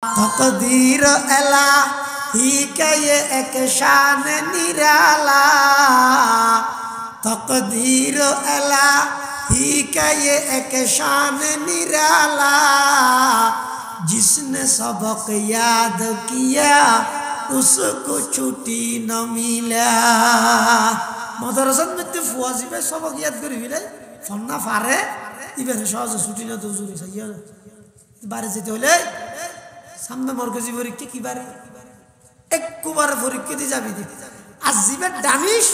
तकदीर इलाही का ये एक शान निराला, तकदीर इलाही का ये एक शान निराला, जिसने सबक याद किया उसको छुट्टी न मिला। मदरसत में तो फुआजी पे सबक याद करी मिले फन्ना फारे इबे शाज छुट्टी न तो जरूरी सही है बारे से तो ले सामने मरकजी परीक्षा की बारे एक कुबार परीक्षा दी जाबी दी अजीबे दानिश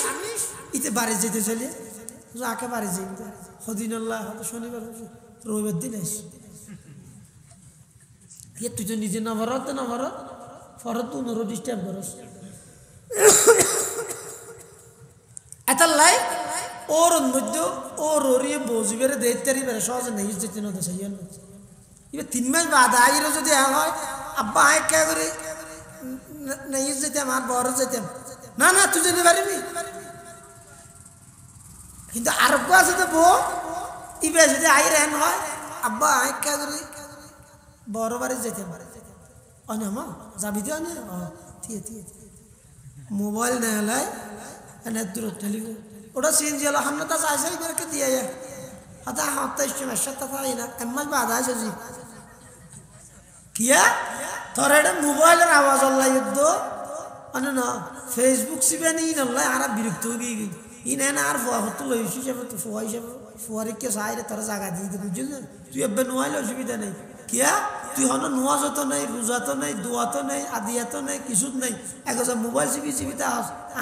इते बारे जेते चले जो आके बारे जेते खुदिन अल्लाह तो शनिवार रविवार दिन है ये तुझे निजे ना भरत फरत तू नरो डिस्टर्ब करस अतल्लाई और मध्य और ये बोझी बेरे देते रही बेरे शाज नहीं जेते ना तो सही है ये तीन मास बाद आई रोज दे है अब्बा आए क्या करे नहीं जेते हमार बाहर जेते ना ना तुझे नहीं बारे भी किंतु अरबा से तो वो इबे जेते आई रहन है अब्बा आए क्या करे बाहर बारे जेते अने हम जाबी दिया ने थी मोबाइल नहीं लाई अने दूर टेलीफोन ओड़ा सीन जिला हमने तो ऐसे ही करके दिया है हता हाथ इश्क़ में शत्ता था इना एम्मज बाद आ जी किया थोड़े मोबाइल आवाज अल्लाह युद्धो अने ना फेसबुक से भी नहीं अल्लाह आरा बिरक्त होगी इन्हें ना आर फुआ होतो लो इसी जब तो फुआरी के साइड तरह जागा दी तो बुझे ना तू अब नुआइल असुविधा नहीं किया तू हनो नुआज तो नहीं रोजा तो नहीं दुआ तो नहीं आदिया तो नहीं किसुत नहीं एक जब मोबाइल से भी ता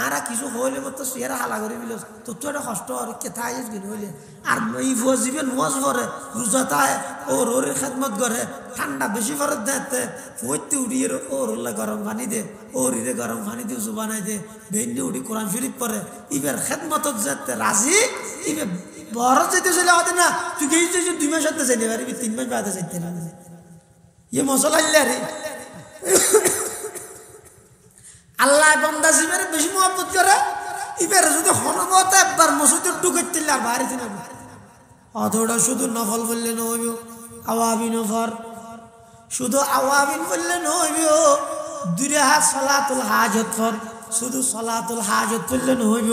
आरा किसु होले मत तो शेरा हाला करे बिलस तो तू এটা কষ্ট আর কে থাইস গিন হইলে আর এই ফজিবে নুয়াজ করে রোজা তায় ওর খেদমত করে ঠান্ডা বেশি ফরত দেতে ফইতে উড়িয়ে ওর লা গরম পানি দে ওর ইরে গরম পানি দিয়ে উজু বানাই দে বেন্ডি উড়ি কোরআন শরীফ পড়ে ইবের খেদমতত যেতে রাজি ইবে বড় যেতে চলে হতে না তুই গেই যে 2 মাস হতে যাইতে পারবি 3 মাস বাদে যাইতে না ये मसला रे अल्लाह बंदा जिमेरे बेशी मोहब्बत करे इबेर যদি হনমতে একবার মসজিদে ঢুকতে আর বাইরে দিন অথোড়া শুধু নফল বললে নইব আওয়াবিন ফর শুধু আওয়াবিন বললে নইব দুই হাত সালাতুল হাজত ফর শুধু সালাতুল হাজত বললে নইব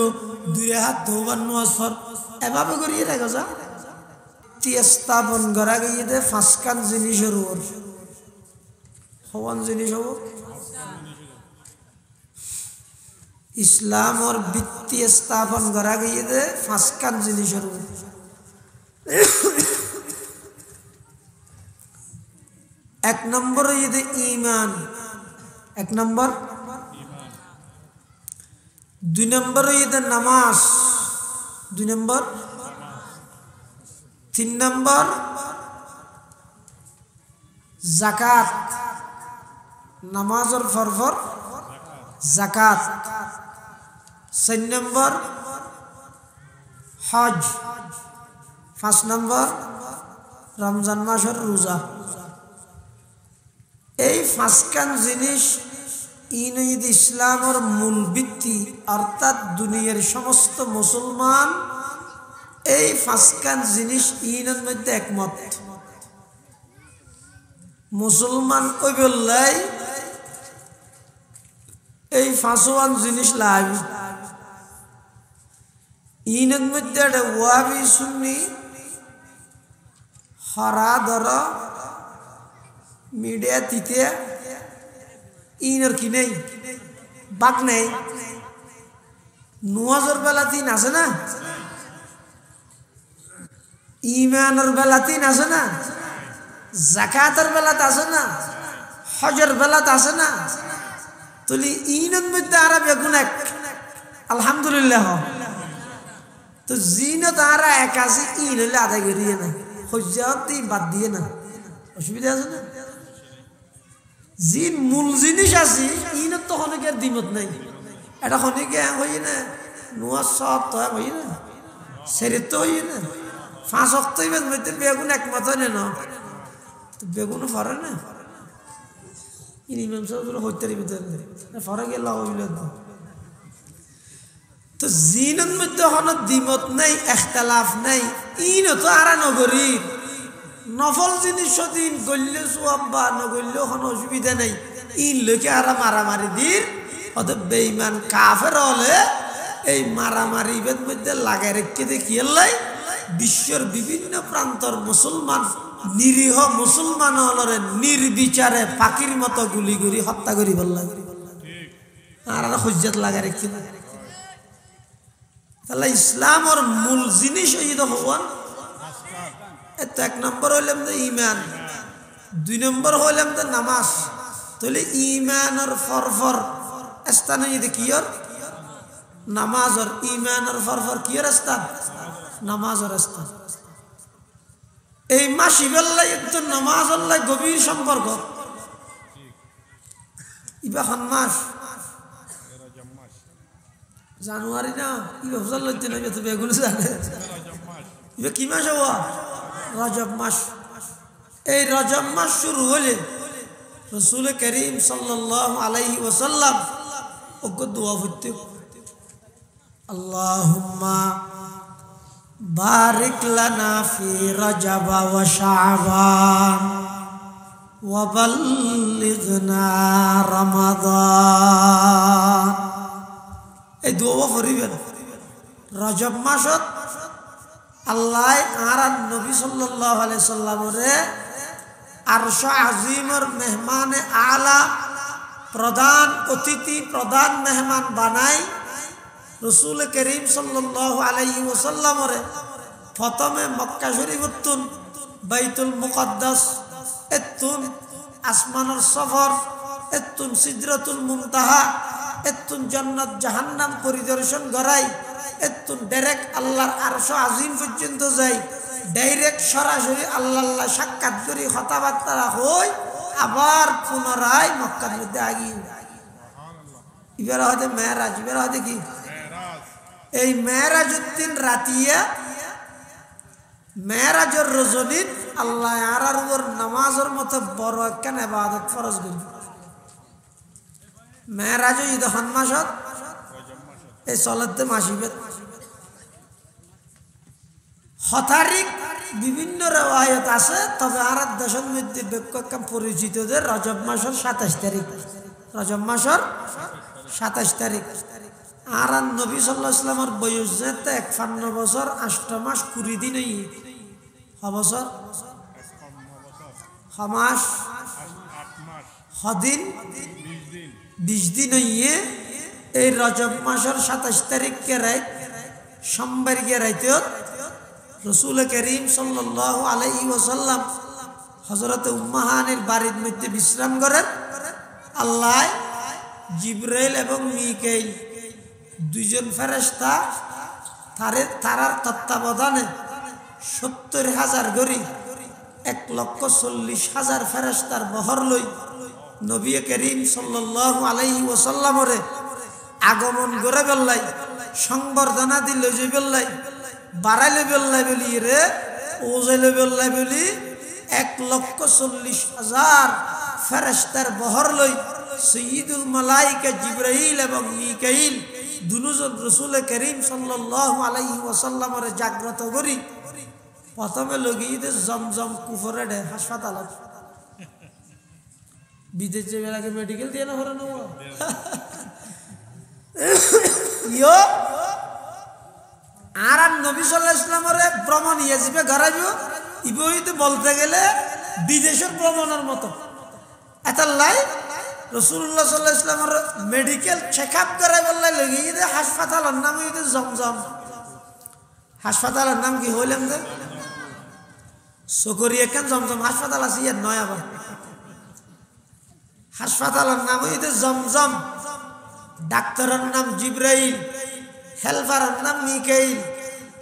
দুই হাত তওবার নামাজ ফর এভাবে করিয়ে রাখো যা তিস্তাবন করা গিয়ে ফাসকান জিনিসের উপর हवन जिनिस हो इस्लाम और वित्तीय स्थापन करा गई थे फास्कान जिनिस हो एक नंबर ये थे ईमान एक नंबर 2 नंबर ये थे नमाज 2 नंबर 3 नंबर ज़कात नमाज और फरफर ज़कात 6 नंबर हज 5 नंबर रमजान मास और रोजा এই ফাসকান জিনিস ইনঈদ ইসলামের মূল ভিত্তি অর্থাৎ দুনিয়ার সমস্ত মুসলমান এই ফাসকান জিনিস ইনের মধ্যে একমত মুসলমান ওই বললাই এই ফাঁসওয়ান জিনিস লাই ইনের মধ্যে ওয়াবি সুন্নি হরা ধর মিডিয়া তিতে ইনের কি নেই বাক নেই নুয়াজর বেলা 3 আছে না ইমানের বেলা 3 আছে না ज़कातर बेलात आसे ना हजर बेलात आसे ना तो ली ईनन में तारा बेगुन एक अल्हम्दुलिल्लाह तो जीनत तारा एकासी ईन ले आधा गिरिए ना खुजाती बात दिए ना असुविधा आसे ना जीन मूल जिनिस आसी ईनत तो होने के दिमत नहीं ऐसा होने के होई ना नुआ सात तो है होई ना शरीर तो होई ना फांस वक्त ही बस में बेगुन एक मत है ना तो बेगुन फरे ना इन इमाम साहब तो होते रही बितर ना फरे के लाओ बिलद तो जीनन में तो हन दिमत नहीं इख्तलाफ नहीं इन तो आरा नगरी নফল জিনিস দিন গল্লে সোয়াব বা নগল্লেও কোনো অসুবিধা নেই ইন লোকে আর মারামারি দিন অত বেঈমান কাফের হলে এই মারামারি ইবের মধ্যে লাগাই রেখে দেখিয়ে লাই বিশ্বের বিভিন্ন প্রান্তর মুসলমান নিরীহ মুসলমান হলরে নির্বিচারে পাখির মতো গুলি করি হত্যা করি বললাম আর হজ্জত লাগাই রেখে তাহলে ইসলামের মূল জিনিস এই হওয়ান তো এক নম্বর হইলাম যে ইমান দুই নম্বর হইলাম যে নামাজ তাহলে ইমানের ফরফর স্থানে যদি কিয়র নামাজর ইমানের ফরফর কিয়র স্থান নামাজর স্থান এই মাসি বেল্লাই একজন নামাজ আল্লাহ গভীর সম্পর্ক ইবা খান মাস জানুয়ারি না ইবা ফসল লইতে না তো বেগুন জানে ইবা কি মাস হওয়া রজব মাস এই রজব মাস শুরু হলে রসুল করিম সাল্লাল্লাহু আলাইহি ওয়াসাল্লাম ওকে দোয়া করতে আল্লাহুম্মা বারিক লানা ফি রজব ওয়া শাবান ওয়া বাল্লিগনা রমাদান এই দোয়া করিবেন রজব মাসত আল্লাহ আর নবী সাল্লাল্লাহু আলাইহি সাল্লামরে আরশ আজিমের মেহমানে আলা প্রধান অতিথি প্রধান মেহমান বানাই রসুল করিম সাল্লাল্লাহু আলাইহি ওয়াসাল্লামরে প্রথমে মক্কা শরীফতুন বাইতুল মুকদ্দাস এতুন আসমানের সফর এতুন সিদরাতুল মুনতাহা এতুন জান্নাত জাহান্নাম পরিদর্শন করাই এতুন ডাইরেক্ট আল্লাহর আরশ আজিম পর্যন্ত যাই ডাইরেক্ট সরাসরি আল্লাহ সাক্ষাৎ করি কথাবার্তা হই আবার পুনরায় মক্কার মধ্যে আগি এবার হয়তো মেরাজ এবার হয়তো কি এই মেরাজউদ্দিন রাতিয়া মেরাজের রজনীত আল্লাহ আর উপর নামাজের মতো বড় একখান ইবাদত ফরজ করি মেরাজ ঈদ মাসত এই চলতে মাসিবেদ হতারিক বিভিন্ন রেওয়ায়ত আছে তবে আর দেশের মধ্যে ব্যাপক পরিচিত যে রজব মাসের 27 তারিখ রজব মাসের 27 তারিখ আর নবী সাল্লাল্লাহু আলাইহি ওয়াসাল্লামের বয়স যেতে 51 বছর 8 মাস 20 দিন এই বছর মাস 8 মাস হদিন 20 দিন এই রজব মাসের 27 তারিখ কে রাত সোমবার কে রাতে রসুল করিম সাল্লাল্লাহু আলাইহি ওয়াসাল্লাম হযরত উম্মাহানের বাড়ির মধ্যে বিশ্রাম করেন আল্লাহ জিবরাইল এবং মিকাইল দুইজন ফেরেশতা তারার তত্ত্বাবধানে 70,000 গরি 1,40,000 ফেরেশতার বহর লই নবী করিম সাল্লাল্লাহু আলাইহি ওয়াসাল্লামরে আগমন করে বেল্লাই সংবর্ধনা দিল যে বেল্লাই বাড়াইলে বেল্লাই বলি রে ওজাইলে বেল্লাই বলি 1,40,000 ফেরেশতার বহর লই সাইয়্যিদুল মালায়েকা জিবরাইল এবং মিকাইল দুজন রাসূল করিম সাল্লাল্লাহু আলাইহি ওয়াসাল্লামের জাগ্রত করি প্রথমে লগিয়ে জমজম কুফরে দে হাসপাতালত বিদেশে বেলাকে মেডিকেল দিয়ে না হরানো ইয়ো আর নবী সাল্লাল্লাহু আলাইহি ওয়াসাল্লামের ভ্রমণ ইয়াজিবে ঘরাইবো ইবইতে বলতে গেলে বিদেশের ভ্রমণের মতো এতাল্লাই রাসূলুল্লাহ সাল্লাল্লাহু আলাইহি ওয়াসাল্লামের মেডিকেল চেকআপ করাই বললাই লগিয়ে দে হাসপাতালের নাম হইতে জমজম হাসপাতালের নাম কি হইলাম দে সকরিয়া কেন জমজম হাসপাতাল আছে ইয়ার নয় আবার হাসপাতালের নাম হইতে জমজম ডাক্তারের নাম জিবরাইল হেল্পারের নাম মিকাইল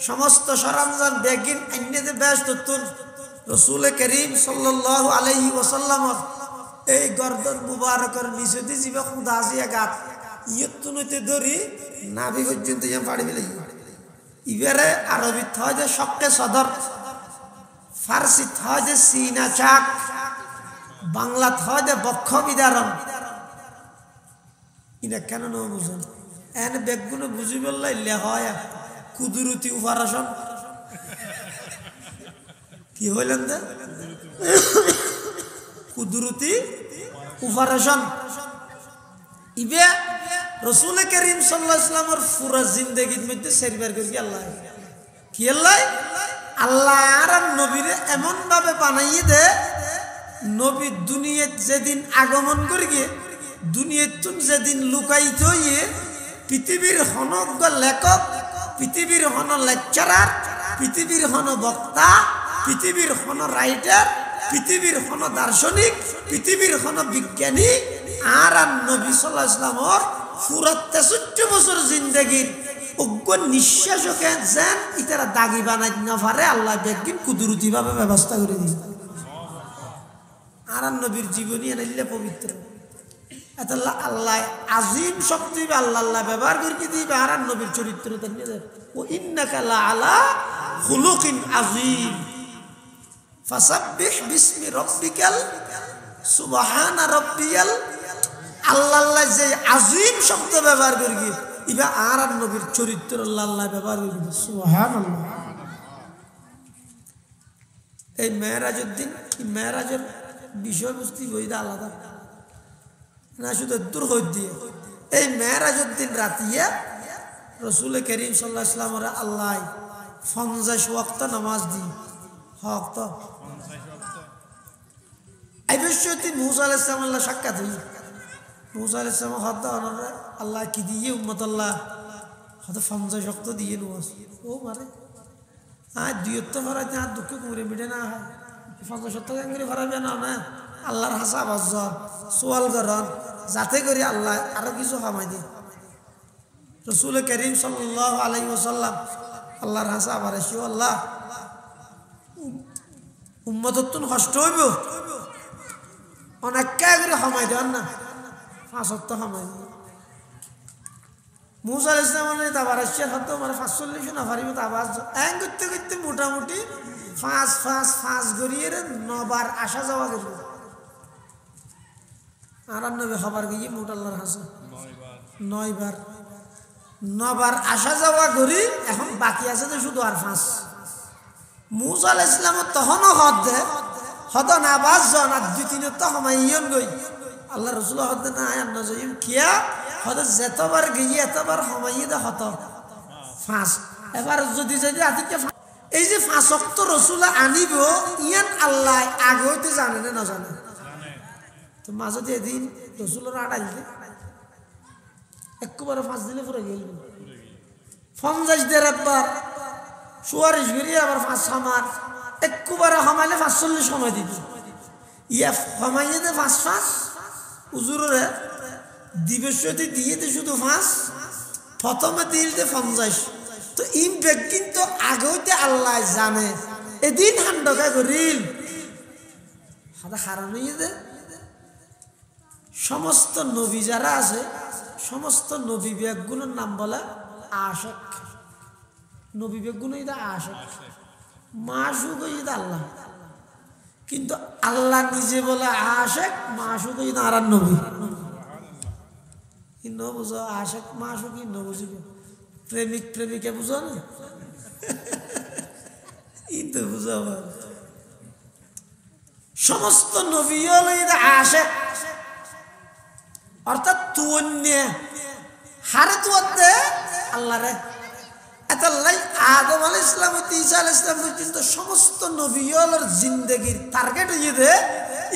সমস্ত সরঞ্জাম বেগিন আইনেতে ব্যস্ত তুন রাসূল করিম সাল্লাল্লাহু আলাইহি ওয়াসাল্লামের এই গর্দন মুবারকের নিচে দিয়ে জিবা খুদা আসিয়া গাত ইয়তুনতে ধরি নাভি পর্যন্ত ইয়া পাড়ি মিলে ইবারে আরবি হয় যে শক্কে সদর ফারসি হয় যে সিনা চাক বাংলা হয় যে বক্ষ বিদারণ ইনা কেন না বুঝুন এন বেগুন বুঝি বললাই লেহয়া কুদরতি উপারাসন কি হইলেন দে কুদরতি অপারেশন ইবে রাসূল করিম সাল্লাল্লাহু আলাইহি ওয়াসাল্লামের পুরো জিন্দেগীর মধ্যে সেরবার করি আল্লাহ কি আল্লাহ আল্লাহ আর নবীরে এমন ভাবে বানাইয়ে দে নবী দুনিয়াত যেদিন আগমন করি গিয়ে দুনিয়াতুন যেদিন লুকাইতে হইয়ে পৃথিবীর হনজ্ঞ লেখক পৃথিবীর হন লেকচারার পৃথিবীর হন বক্তা পৃথিবীর হন রাইটার পৃথিবীর হন দার্শনিক পৃথিবীর হন বিজ্ঞানী আর নবী সাল্লাল্লাহু আলাইহি ওয়াসাল্লামের পুরো 63 বছর জিন্দেগীর অজ্ঞ নিঃশ্বাসকে যেন ইতারা দাগি বানাই না পারে আল্লাহ বেগিন কুদরতি ভাবে ব্যবস্থা করে দিয়েছে আর নবীর জীবনী এনে পবিত্র এত আল্লাহ আজিম শক্তি আল্লাহ আল্লাহ ব্যবহার করে দিবে আর নবীর চরিত্র ও ইন্নাকা লাআলা খুলুকিন আযীম ফাসাব্বিহ বিসমি রাব্বিকাল সুবহানা রাব্বিয়াল আল্লাহ আল্লাহ যে আজিম শব্দ ব্যবহার করি ইবা আর নবীর চরিত্র আল্লাহ আল্লাহ ব্যবহার করি সুবহানাল্লাহ এই মেরাজের দিন মেরাজের বিষয়বস্তু বইটা আলাদা না শুধু দূর হই দিয়ে এই মেরাজের দিন রাতিয়া রাসূল করিম সাল্লাল্লাহু আলাইহি ওয়াসাল্লামের আল্লাহ 50 ওয়াক্ত নামাজ দি হক তো আইবশ্যতি মুসা আলাইহিস সালাম আল্লাহ সাক্ষাৎ হই মুসা আলাইহিস সালাম হদা অনরে আল্লাহ কি দিয়ে উম্মত আল্লাহ হদা 50 ওয়াক্ত দিয়ে নামাজ ও মারে আজ দুইত ফরাজ না দুঃখ করে মিটে না হয় 50 ওয়াক্ত করে ফরাবে না না আল্লাহর হাসাব আজব সওয়াল করেন যাতে করে আল্লাহ আরো কিছু কামাই দেয় রাসূল করিম সাল্লাল্লাহু আলাইহি ওয়াসাল্লাম আল্লাহর হাসাব আর এসো আল্লাহ উম্মততুন কষ্ট হইব অনেক করে কামাই দেন না 5 ওয়াক্ত কামাই মুসা আলাইহিস সালামের তাবার এসে হতো মানে 45 না পারিব তাবাজ এং করতে করতে মোটামুটি 5 গড়িয়ে 9 বার আসা যাওয়া গেল আর নবী খবর গিয়ে মোট আল্লাহর হাসে 9 বার 9 বার আসা যাওয়া করি এখন বাকি আছে তো শুধু আর 5 মুসা আলাইহিস সালাম তখনও হদ না বাস জন আর 2-3 তো হমাইয়ন গই আল্লাহ রাসূল হদ না আয়ান নজইম কিয়া হদ যতবার গিয়ে এতবার হমাইয়ে দে হত 5 এবার যদি আদিকে এই যে 5 ওয়াক্ত রাসূল আনিব ইয়ান আল্লাহ আগে হইতে জানে না জানে তো মাঝে দিয়ে দিন রসুলের আড়াই দিলে একবারে 5 দিলে পুরো গেল 50 দের একবার 44 বেরিয়ে আবার 5 সমান একবারে হমাইলে 45 সময় দিত ইয়া হমাইয়ে দে 5 হুজুরে দিবসতি দিয়েতে শুধু 5 প্রথমে দিলতে 50 তো ইমপ্যাক্ট কিন্তু আগে হইতে আল্লাহ জানে এদিন হান্ডকা করিল হাদা হারান হইয়ে দে সমস্ত নবী যারা আছে সমস্ত নবী বিয়াগুলোর নাম বলে আশিক নবী বিয়াগুলো এটা আশিক মাশুক এটা আল্লাহ কিন্তু আল্লাহ নিজে বলে আশিক মাশুক এটা আর নবী কি ন বুঝো আশিক মাশুক কি ন বুঝিব প্রেমিক প্রেমিকা বুঝো না কিন্তু বুঝো সমস্ত নবী হলো এটা আশিক অর্থাৎ তুন্নে হারে তুয়াতে আল্লাহ রে এতাল্লাই আদম আলাইহিস সালাম ও ঈসা আলাইহিস সালাম পর্যন্ত সমস্ত নবীদের জিন্দেগীর টার্গেট হইয়ে দে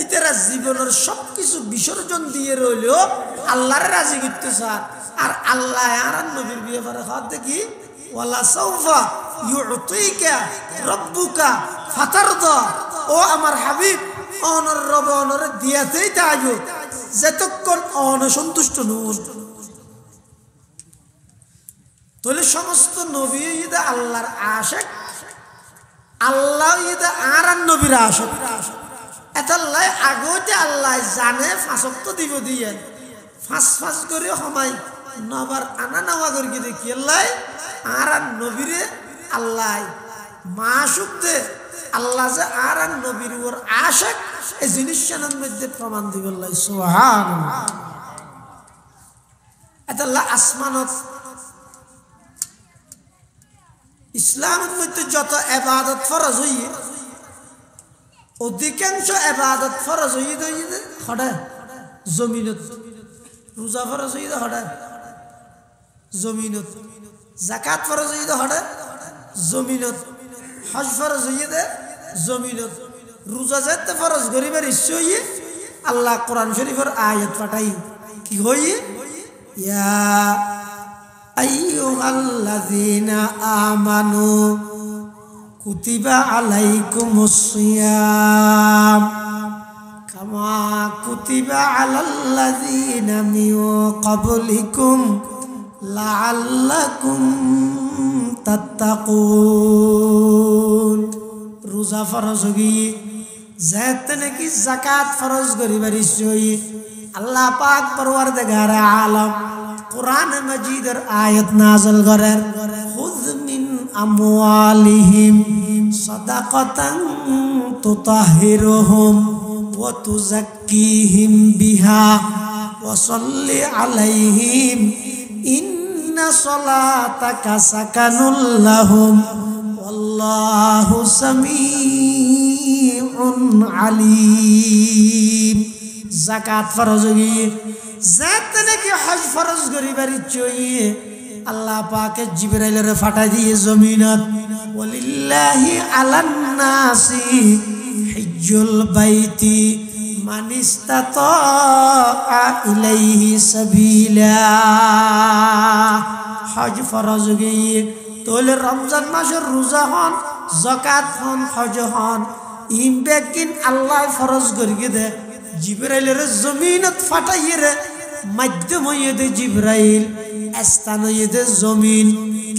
ইতারা জীবনের সবকিছু বিসর্জন দিয়ে রইলো আল্লাহর রাজি করতে চায় আর আল্লাহ আর নবীর বিয়ে করে খাওয়া দেখি ওয়ালা সাউফা ইউতিকা রাব্বুকা ফাতারদা ও আমার হাবিব অনর রব অনর দিয়াতেই তাইও যতক্ষণ অনসন্তুষ্ট নন তাহলে সমস্ত নবী ঈদ আল্লাহর আশিক আল্লাহ ঈদ আর নবীর আশিক এতাল্লাই আগতে আল্লাহ জানে 5 ওয়াক্ত দিব দিয়ে 5 করে সময় 9 বার আনা নেওয়া করি দেখি আল্লাহ আর নবীরে আল্লাহ মাসুক দে আল্লাহ যে আর নবীর ওর আশিক এই জিনিসটার মধ্যে প্রমাণ দিব আল্লাহ সুবহানাল্লাহ এতাল্লাহ আসমানত ইসলামের মধ্যে যত ইবাদত ফরজ হই অধিকাংশ ইবাদত ফরজ হইতে হড়া জমিনত রোজা ফরজ হইতে হড়া জমিনত যাকাত ফরজ হইতে হড়া জমিনত হজ ফরজ হইতে জমিনত রোজা যেতে ফরজ গরিবের ইচ্ছে হইয়ে আল্লাহ কোরআন শরীফের আয়াত পাঠাই কি হইয়ে ইয়া আইয়ুহাল্লাযীনা আমানু কুতিবা আলাইকুমুস সিয়াম কামা কুতিবা আলাল্লাযীনা মিন ক্বাবলিকুম লাআল্লাকুম তাত্তাকুন রোজা ফরজ হই যেতে কি যাকাত ফরজ করিবার ইচ্ছই আল্লাহ পাক পরওয়ারদিগার আলম কোরআন মাজিদের আয়াত নাযিল করেন খুয মিন আমওয়ালিহিম সাদাকাতান তুতাহহিরুহুম ওয়া তুযাক্কিহিম বিহা ওয়া সাল্লি আলাইহিম ইন্না সালাতাকা সাকানুল লাহুম ওয়াল্লাহু সামিউন আলিম যাকাত ফরজ হই যেতে কি হজ ফরজ করিবার ইচ্ছই আল্লাহ পাকে জিবরাইলের ফাটাই দিয়ে জমিনত ওয়ালিল্লাহি আলান নাসি হিজ্জুল বাইতি মান ইস্তাতা ইলাইহি সাবিলা হজ ফরজ হই তোলে রমজান মাসের রোজা হন যাকাত হন হজ হন ইমবেকিন আল্লাহ ফরজ করিয়ে দে জিবরাইলের জমিনত ফাটাইয়ে রে মাধ্যম হইয়ে দে জিবরাইল স্থান হইয়ে দে জমিন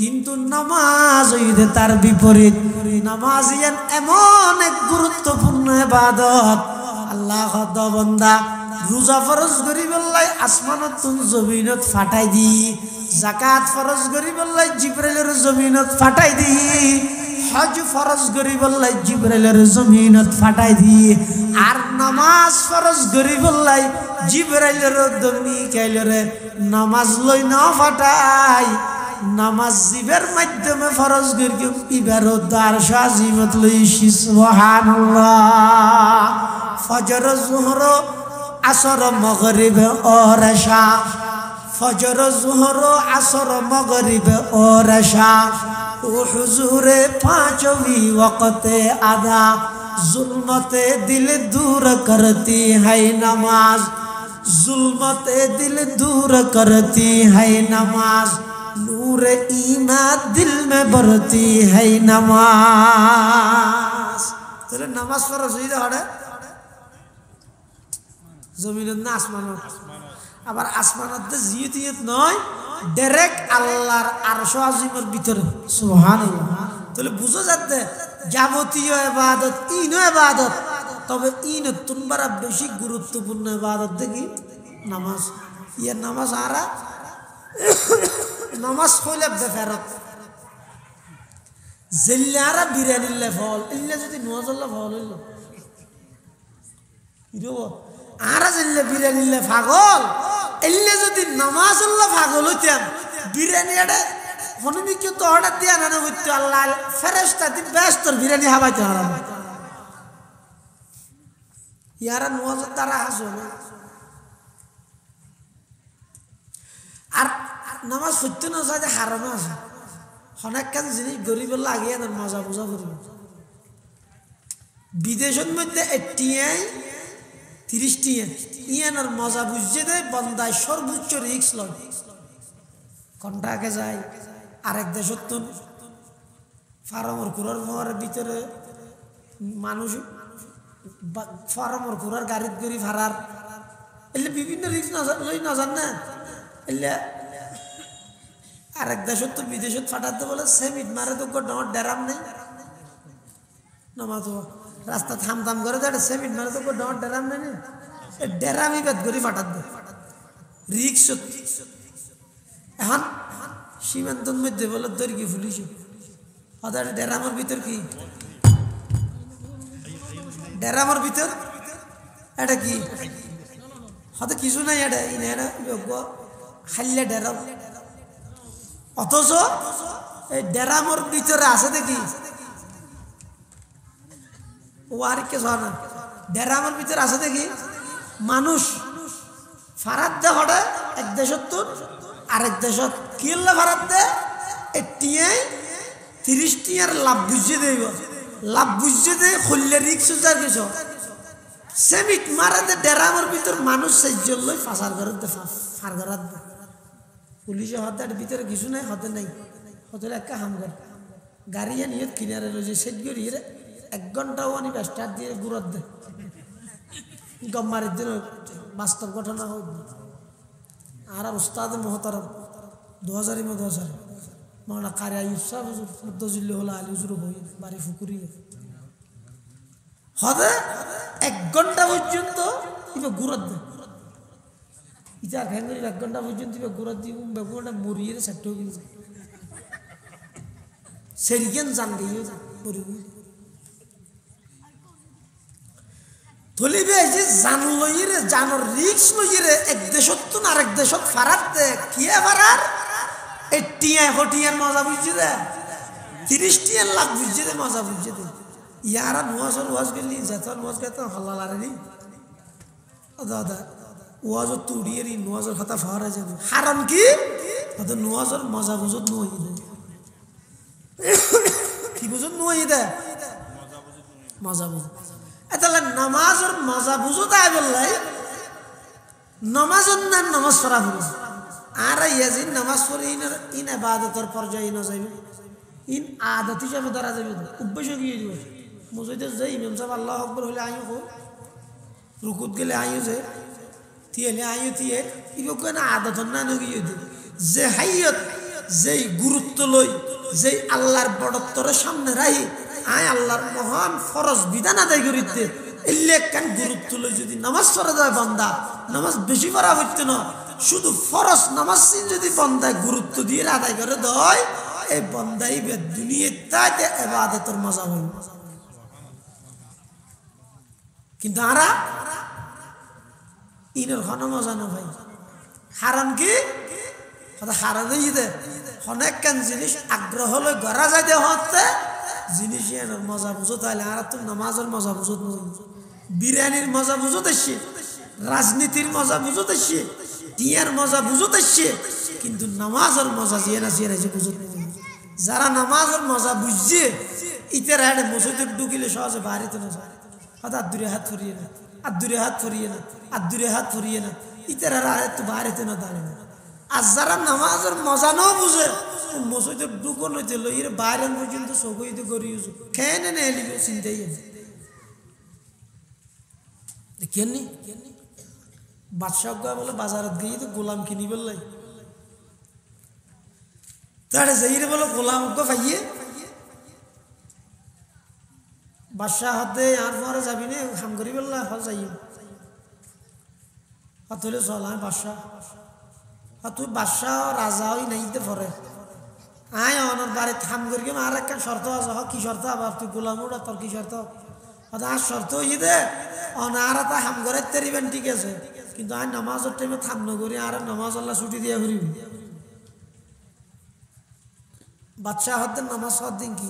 কিন্তু নামাজ হইয়ে দে তার বিপরীত নামাজ এমন এক গুরুত্বপূর্ণ ইবাদত আল্লাহ বান্দা রোজা ফরজ করি বললাই আসমানত তুন জমিনত ফাটাই দি যাকাত ফরজ করি বললাই জিবরাইলের জমিনত ফাটাই দি হজ ফরজ করি বললাই জিবরাইলের জমিনত ফাটাই দি আর নামাজ ফরজ করি বললাই জিবরাইলের মিকাইলের নামাজ লই না ফাটাই নামাজ জিবের মাধ্যমে ফরজ করি ইবারত আর শাজিমত লইছি সুবহানাল্লাহ ফজর যোহর আসর মাগরিব और इशा फजर जोहर असर मगरिब और इशा ओ हुजूर पांचवी वक्त अदा जुल्मते दिल दूर करती है नमाज जुल्मते दिल दूर करती है नमाज नूर ईमान दिल में भरती है नमाज चलो नमाज पर रसीद है জমিনত না আসমানত আবার আসমানত জিয়তিয়ত নয় ডাইরেক্ট আল্লাহর আরশ আজিমের ভিতরে সুবহানাল্লাহ তাহলে বুঝা যাচ্ছে যাবতীয় ইবাদত ইনো ইবাদত তবে ইন তুনবারা বেশি গুরুত্বপূর্ণ ইবাদত দেখি নামাজ ইয়া নামাজ আরা নামাজ হইলে বেফারত জিল্লারা বিরানিল্লাহ ফল ইল্লা যদি নওয়াজুল্লাহ ফল হইল ইরো আরা জিল্লা বিরানিল্লাহ পাগল ইল্লা যদি নামাজুল্লাহ পাগল হইতেন বিরানি এডে হনুমিকে তো অর্ডার দিয়া না হইতো আল্লাহ ফেরেশতা দি বেস্তর বিরানি হাবাইতে হারাম ইয়ারা নওয়াজ তারা হাসো আর নামাজ পড়তে না যায় হারাম আছে অনেক কাজ জিনিস গরিবের লাগিয়ে না মজা বুঝা করিব বিদেশের মধ্যে 30 টিয়া ইয়ানার মজা বুঝছে দেয় বন্দায় সর্বোচ্চ রিক্স লয় কন্টাকে যায় আরেক দেশের তো ফার্মর কুরার মোয়ারের ভিতরে মানুষ ফার্মর কুরার গাড়িত গড়ি ভাড়ার এলে বিভিন্ন রিক্স লই না জান না এলে আরেক দেশের তো বিদেশত ফাটাতে বলে সেমিট মারে তো ডর ডেরাম নেই নামাজ রাস্তা থাম থাম করে দেয় সেমিট মারে তো ডর ডেরাম নেই ডেরামি বেদ গড়ি ফাটাত দে রিক্স এখন সীমান্তর মধ্যে বলে দৈর্ঘ্য ফুলিস ওদের ডেরামের ভিতর কি ডেরামের ভিতর এটা কি হয়তো কিছু নাই এটা ইনারা খাইলে ডেরাম অথচ এই ডেরামের ভিতরে আছে দেখি ও আর কে না ডেরামের ভিতরে আছে দেখি মানুষ ফারাত দে হড়ে এক দেশত আরেক দেশত কিল্লা ফারাত দে এটিয়াই 30 টিয়ার লাভ বুঝিয়ে দেব লাভ বুঝিয়ে দে খুললে রিক্স যার কিছু সেমিট মারা দে ডেরামের ভিতর মানুষ সেজল লই ফাসার ঘর দে ফার ঘর দে পুলিশে হতার ভিতরে কিছু নাই হতে নাই হতে একটা হামগার গাড়ি নিয়ে কিনারে লইছে সেট করিয়ে 1 ঘন্টাও আনি স্টার্ট দিয়ে গুরত দে গম্মারের দিন বাস্তব ঘটনা হোক আর উস্তাদ মোহতারম 2000 মধ্যে মাওলানা কারি আইয়ুব সাহেব হুজুর মুদ্দাজিল্লাহ আলী হুজুর হই বাড়ি ফুকুরি হবে 1 ঘন্টা পর্যন্ত ইবে গুরত দে ইতার ভেঙ্গরি 1 ঘন্টা পর্যন্ত ইবে গুরত দি বেগুনটা মরিয়ে সেট হয়ে গেছে সেরিকেন জান গিয়ে মরি থলিবে যে জান লইরে জানর রিক্স লইরে এক দেশত না আরেক দেশত ফারাত দে কিয়া ফারার এটিয়া হটিয়ার মজা বুঝছে দে 30 টিয়ার লাভ বুঝছে দে মজা বুঝছে দে ইয়ারা নুয়াজর ওয়াজ গলি জাতর ওয়াজ গত হালাল আরে দাদা ওয়াজ তুড়িয়ে নি নুয়াজর কথা ফারা যাবে হারাম কি তো নুয়াজর মজা বুঝত নই দে কি বুঝত নই দে মজা বুঝ এতালে নামাজের মজা বুঝো তাই বললাই নামাজের না নামাজ পড়া বুঝ আর ইয়াজিন নামাজ পড়ি ইন ইবাদতের পর্যায়ে না যাইবে ইন আদত হিসাবে ধরা যাবে অভ্যাস হয়ে যাবে মসজিদে যাই ইমাম সাহেব আল্লাহু আকবার হলে আইও কো রুকুত গেলে আইও যে তিয়েলে আইও তিয়ে ইবো কোন আদত না নগিয়ে দে যে হাইয়ত যেই গুরুত্ব লই যেই আল্লাহর বড়ত্বর সামনে রাখি আয় আল্লাহর মহান ফরজ বিধান আদায় করিতে এলে কেন গুরুত্ব লই যদি নামাজ পড়া যায় বান্দা নামাজ বেশি পড়া হইতো না শুধু ফরজ নামাজ যদি বান্দায় গুরুত্ব দিয়ে আদায় করে দেয় এই বান্দাই বে দুনিয়াতে ইবাদতের মজা হই কিন্তু আরা ইনের ঘন মজা না ভাই হারাম কি কথা হারাম হয়ে দে অনেক কেন জিনিস আগ্রহ লই গড়া যায় দে হতে জিনিস এর মজা বুঝো তাহলে আর তো নামাজের মজা বুঝো বিরিয়ানির মজা বুঝো দেশে রাজনীতির মজা বুঝো দেশে টিয়ার মজা বুঝো দেশে কিন্তু নামাজের মজা যে না যে বুঝো যারা নামাজের মজা বুঝছে ইতের হাড়ে মসজিদে ঢুকিলে সহজে বাড়িতে না যায় হয়তো আর দূরে হাত ফরিয়ে না আর দূরে হাত ফরিয়ে না আর দূরে হাত ফরিয়ে না ইতের আর তো বাড়িতে না দাঁড়িয়ে না আর যারা নামাজের মজা নাও বুঝে মসজিদের ঢুকো নইতে লইরে বাইরে পর্যন্ত সগইতে করিয়েছ খেয়ে নে এলিবে চিন্তাই দেখেননি বাদশাহ বলে বাজারত গিয়ে তো গোলাম কিনি বললাই তাহলে যাইরে বলো গোলাম পাইয়ে বাদশাহ হাতে আর পরে যাবি না খাম করি বললা হল যাই হাতলে চল আমি বাদশাহ তুই বাদশাহ রাজা ওই নাইতে পরে আয় অনর বাড়ি থাম করি আর একটা শর্ত আছে কি শর্ত আবার তুই গোলাম উড়া তোর কি শর্ত আর শর্ত হই দে অনার তা হাম করে তেরিবেন ঠিক আছে কিন্তু আর নামাজের টাইমে থাম না করি আর নামাজ আল্লাহ ছুটি দিয়ে ঘুরিবি বাদশাহ হাতে নামাজ হওয়ার দিন কি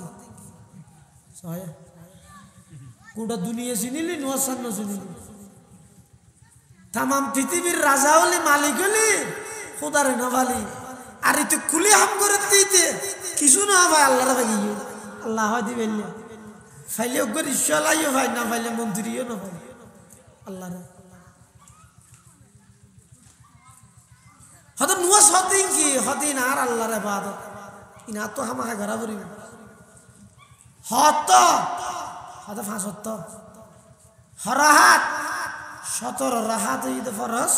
গোটা দুনিয়া চিনিলি নোয়ার না চিনিলি তামাম পৃথিবীর রাজা হলি মালিক হলি খোদারে না ভালি আর এতে খুলে হাম করে দিতে কিছু না ভাই আল্লাহরা ভাই আল্লাহ হয় দিবেন ফাইলে ওগর ঈশ্বলাইও ভাই না ফাইলে মন্ত্রীও না ভাই আল্লাহরা হয়তো নুয়াস হদিন কি হদিন আর আল্লাহরে বাদ ইনা তো হামাখা ঘরা করিব হত হয়তো ৫ হরাহাত ১৭ রাহাত ঈদ ফরজ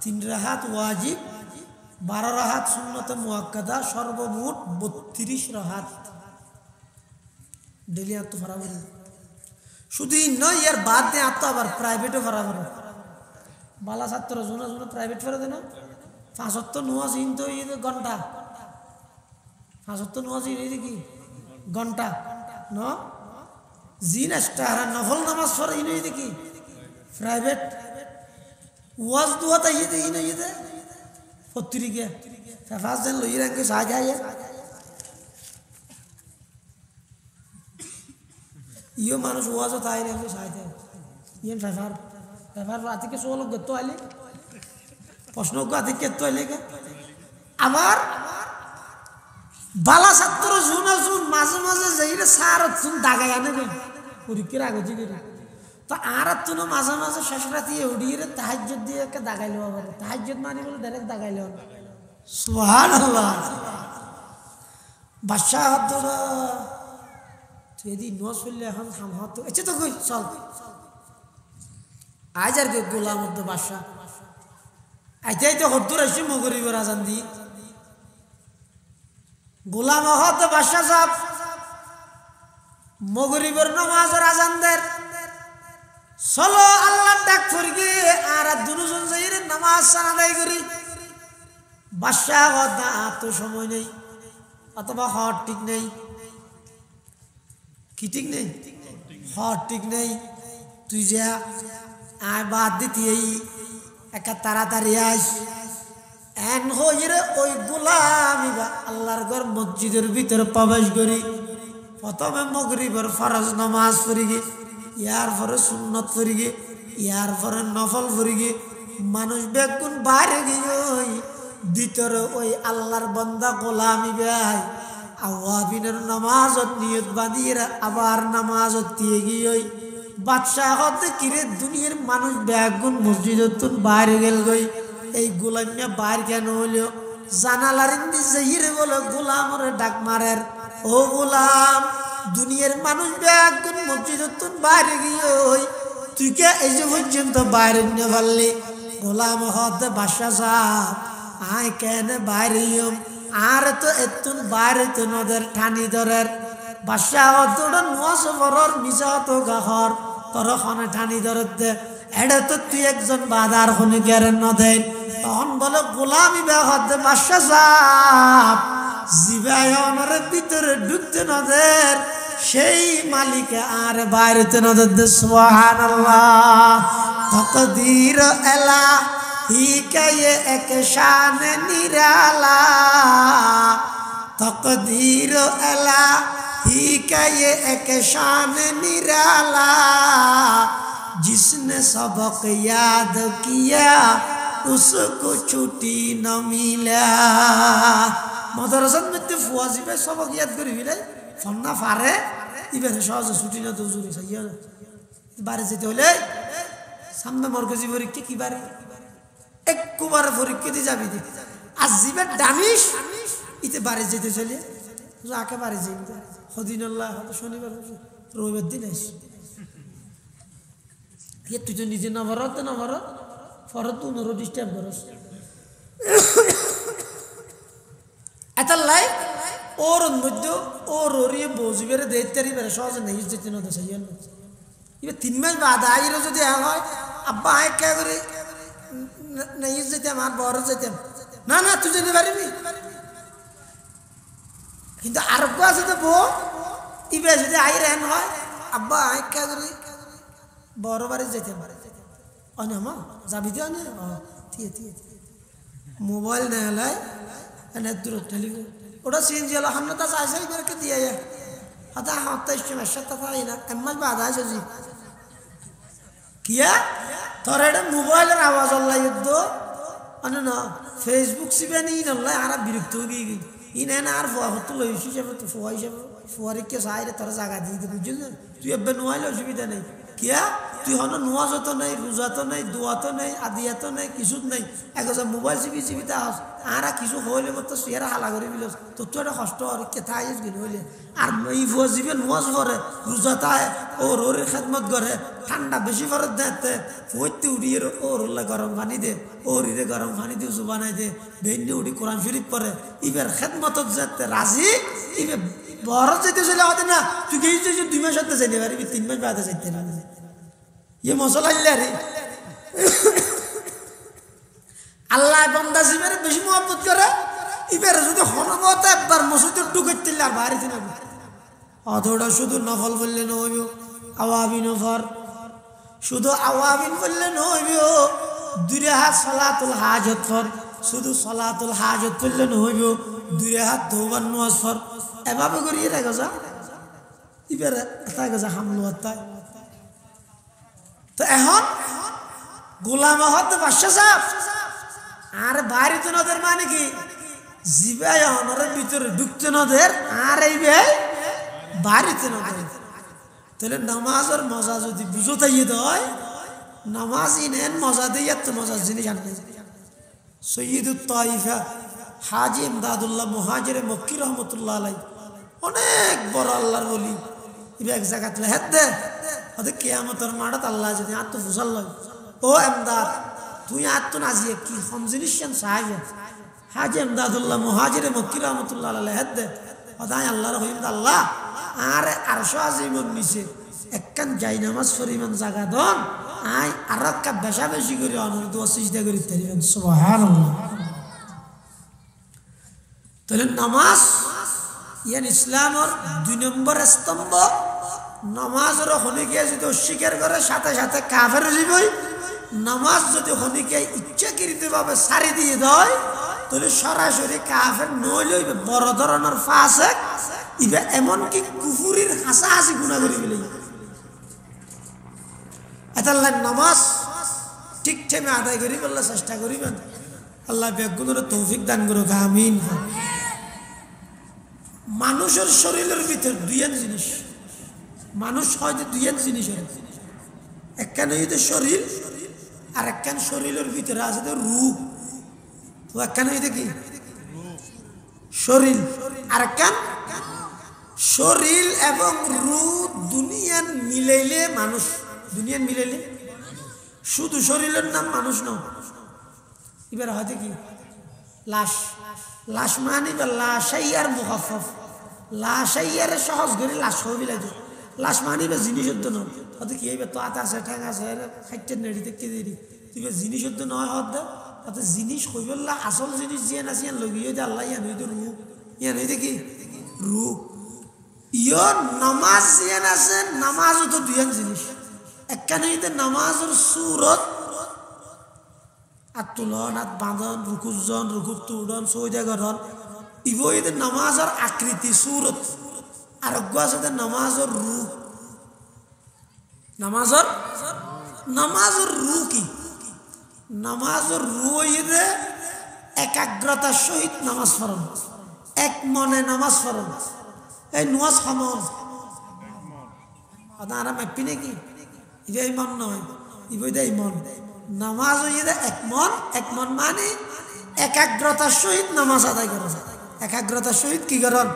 ৩ রাহাত ওয়াজিব 12 রাহাত সুন্নত মুআক্কাদা সর্বমোট 32 রাহাত ডেলি আত্ম ফরাবর শুধু নয় এর বাদ দিয়ে আত্ম আবার প্রাইভেটও ফরাবর বালা ছাত্র জোনা জোনা প্রাইভেট ফেরা দেন ৫ নুয়াজ ইন তো ঈদ ঘন্টা ৫ নুয়াজ ঈদ কি ঘন্টা ন জিন আস্তাহারা নফল নামাজ পড়ে ইন ঈদ কি প্রাইভেট ওয়াজ দুয়াতা ঈদ ইন ঈদ পত্রিকা ফাজ দেন লই রাখে সাজায় ইও মানুষ ওয়াজও তাই রে সাইতে ইয়েন ফেফার ফেফার আতিকে সোলক গেতো আইলে প্রশ্ন আতিকে তো আইলে আবার বালা ছাত্র শুন মাঝে মাঝে যাইরে সার তুন দাগাই আনে গই পরীক্ষার আগে জি গই তো আর তুন মাঝে মাঝে শেষ রাতে উড়িয়ে তাহাজ্জুদ দিয়ে একটা দাগাই লওয়া বলে তাহাজ্জুদ মানে বলে ডাইরেক্ট দাগাই লওয়া সুবহানাল্লাহ বাদশা হদ্দরা তুই এদি নস ফেললে এখন থাম হত এসে তো কই চল আজ আর কে গোলাম হদ্দ বাদশা আইতে তো হদ্দুর আসছে মগরিবের আজান দি গোলাম হদ্দ বাদশা সাহেব মগরিবের নামাজের আজান দের চলো আল্লাহ ডাক ফরগে আর দুজন যাইরে নামাজ আদায় করি বাদশা হদ্দ তো সময় নেই অথবা হট ঠিক নেই কি ঠিক নেই হট ঠিক নেই তুই যা আয় বাদ দিতি এই একা তাড়াতাড়ি আস এন হইরে ওই গোলামি বা আল্লাহর ঘর মসজিদের ভিতরে প্রবেশ করি প্রথমে মগরিবের ফরজ নামাজ পড়ি গে ইয়ার পরে সুন্নত পড়ি গে ইয়ার পরে নফল পড়ি গে মানুষ বেগুন বাইরে গিয়ে ওই ভিতরে ওই আল্লাহর বান্দা গোলামি ভাই আওয়াবিনের নামাজত নিয়ত বাঁধিয়ে আবার নামাজত দিয়ে গিয়ে ওই বাদশাহ হতে কিরে দুনিয়ার মানুষ বেগুন মসজিদত বাইরে গেল গই এই গোলামিয়া বাইর কেন হইল জানালার ইন্দি যাইরে বলে গোলামরে ডাক মারের ও গোলাম দুনিয়ার মানুষ বেগুন মসজিদত বাইরে গিয়ে ওই তুই কে এই যে পর্যন্ত বাইরে নিয়ে পারলি গোলাম হতে বাদশা সাহেব আয় কেন বাইরে আর তো এতুন বাইরে তো নদের ঠানি ধরের বাদশা হতোটা নোয়াশ বরর মিশা হতো গাহর তোর খনে ঠানি ধরের দে এটা তো তুই একজন বাদার খনে গেরেন নদের তখন বলে গোলামি বেহদ বাদশা সাহেব জিবায়নের ভিতরে ঢুকতে নদের সেই মালিকে আর বাইরে তো নদের দে সুবহানাল্লাহ তকদীর এলা ही क्या ये एक शान निराला तकदीर अला ही क्या ये एक शान निराला जिसने सबक याद किया उसको छुट्टी न मिला मदरसा में तो फुआजी पे सबक याद करी भी नहीं फन्ना फारे इबे सहज छुट्टी न तो जरूरी सही है बारे से तो ले सामने मरकजी परीक्षा की बारे একবার পরীক্ষা দিয়ে যাবি দি আর জীবের দামিশ ইতে বাড়ি যেতে চলে আকে বাড়ি যাই হদিনাল্লাহ শনিবার রবিবার দিন আস তুই তো নিজে না ভরত না ভরত ফরত তুই ওর ডিস্টার্ব করস এত লাই ওর মধ্যে ওর ওরিয়ে বসবের দেড় বেড়ে সহজে নেই যেতে না দেশে এবার 3 মাস বাদ আইরও যদি হয় আব্বা আয় কে করে नहीं যেতে আমার বড় যেতে না না তুই যেতে পারবি কিন্তু আর কো আছে তো বউ ইবে যদি আইরেন হয় আব্বা আই কা করে বড় বাড়ি যেতে পারে অনামা যাবি তো না ঠিক ঠিক মোবাইল না লাই এনে দূর টেলিফোন ওটা সিএনজি হলো আমরা তো চাইছে ইবেরকে দিয়ে যায় হাতা হাতে সমস্যা তো হয় না এমন বাধা আছে জি কিয়া তোর এটা মোবাইলের আওয়াজ আল্লাহ যুদ্ধ মানে না ফেসবুক সিবে নি নল্লাই আর বিরক্ত হয়ে গই ইনে না আর ফুয়া হতো লই হিসেবে তো ফুয়া হিসেবে ফুয়ারে কে সাইরে তোর জায়গা দিয়ে দিতে বুঝলি না তুই এবে নোয়াইলে অসুবিধা নেই কিয়া তুই হন নোয়াজ তো নেই রোজা তো নেই দোয়া তো নেই আদিয়া তো নেই কিছু নেই একজা মোবাইল চিবি চিবি তা আর কিছু হইলে মতো সিয়ারা হালা করে বিলস তোর তো একটা কষ্ট আর কেথা আইস গেল হইলে আর এই ফুয়া চিবি নোয়াজ করে রোজা তাই ওর ওর খেদমত করে ঠান্ডা বেশি ফরত দেতে ফুইতে উড়িয়ে ওর হলে গরম পানি দে ওর ইরে গরম পানি দিয়ে উজু বানাই দে ভেন্ডি উড়ি কোরআন শরীফ পড়ে ইবের খেদমত যেতে রাজি ইবে বড় যেতে চলে হতে না তুই গেই যে 2 মাস হতে যাইতে পারবি 3 মাস বাদে যাইতে না ये মশলা ইল্লা রে আল্লাহ বান্দা জিবের বেশি মহব্বত করে ইবের যদি হনমত একবার মসজিদে ঢুকাইতে আর বাইরে দিন অধড়া শুধু নফল বললে নইব আওয়াবিন ফর শুধু আওয়াবিন বললে নইব দুই হাত সালাতুল হাজত ফর শুধু সালাতুল হাজত বললে নইব দুই হাত তওবার নামাজ ফর এভাবে করিয়ে রাখো যা এবারে তাকে যা হামলো তাই তো এখন গোলাম হতে বাদশা সাহেব আর বাইরে তো নদের মানে কি জিবাই অনরের ভিতরে ঢুকতে নদের আর এই ভাই বাড়িতে নদের তাহলে নামাজের মজা যদি বুঝো তাইয়ে দেয় নামাজ ইনেন মজা দিয়ে তো মজার জিনিস আনবে সৈয়দুত তাইফা হাজি ইমদাদুল্লাহ মুহাজিরে মক্কি রহমতুল্লাহ আলাই অনেক বড় আল্লাহর ওলি ইবে এক জায়গাত লেহেদ দে ওদের কিয়ামতের মাঠত আল্লাহ যদি আত্ম ফুসাল লয় ও এমদাদ তুই আত্ম নাজিয়ে কি হম জিনিস সাহায্য হাজি ইমদাদুল্লাহ মুহাজিরে মক্কি রহমতুল্লাহ আলাই লেহেদ দে ওদাই আল্লাহর হইম আল্লাহ আর আরশো আজিমন নিচে একখান যাই নামাজ পরিমাণ জায়গা দন আই আর একটা বেশা বেশি করে অনর দোয়া সিজদা করি তাইবেন সুবহানাল্লাহ তাহলে নামাজ ইয়ান ইসলামের 2 নম্বর স্তম্ভ নামাজের হনিকে যদি অস্বীকার করে সাথে সাথে কাফের হইবই নামাজ যদি হনিকে ইচ্ছাকৃতভাবে সারি দিয়ে দেয় তাহলে সরাসরি কাফের নইলে হইবে বড় ধরনের ফাসিক ইবে এমনকি কুফুরির হাসাহাসি গুনাহ করে ফেলে আল্লাহ নামাজ ঠিক টাইমে আদায় করি বললে চেষ্টা করিবেন আল্লাহ বেগুনের তৌফিক দান করুক আমিন মানুষের শরীরের ভিতর দুইয়ের জিনিস মানুষ হয়তো দুইয়ের জিনিস একখান হইতে শরীর আর একখান শরীরের ভিতরে আছে তো রূপ তো একখান হইতে কি শরীর আর একখান শরীর এবং রূপ দুনিয়ান মিলাইলে মানুষ দুনিয়ান মিলাইলে শুধু শরীরের নাম মানুষ নয় এবার হয়তো কি লাশ লাশ মানে লাশাইয়ার মুখাফফ লাশাইয়ার সহজ করে লাশ হয়ে বিলাইছে লাশ মানে বা জিনিসের তো নয় হয়তো কি এইবার তো আতা আছে ঠ্যাং আছে খাইটের নেড়ি দেখতে দিই তুই জিনিসের তো নয় হত দে অত জিনিস হইবল্লা আসল জিনিস জিয়ান আছে ইয়ান লগিয়ে দে আল্লাহ ইয়ান হইতে রূপ ইয়ান হইতে কি রূপ ইয়র নামাজ জিয়ান আছে নামাজও তো দুইয়ান জিনিস একখানে হইতে নামাজের সুরত আর তুলন আর বাঁধন রুকুজন রুকুর তুলন সৌদা গঠন ইবো এদের নামাজের আকৃতি সুরত আরোগ্য আছে নামাজের রূপ নামাজের রূপ কি নামাজের রুইরে একাগ্রতার সহিত নামাজ পড়ন এক মনে নামাজ পড়ন এই নামাজ সমন আরা মাপি নাকি এটা ইমান নয় ইবইদা ইমান নামাজ হইলে এক মন মানে একাগ্রতার সহিত নামাজ আদায় করা যায় একাগ্রতার সহিত কি করেন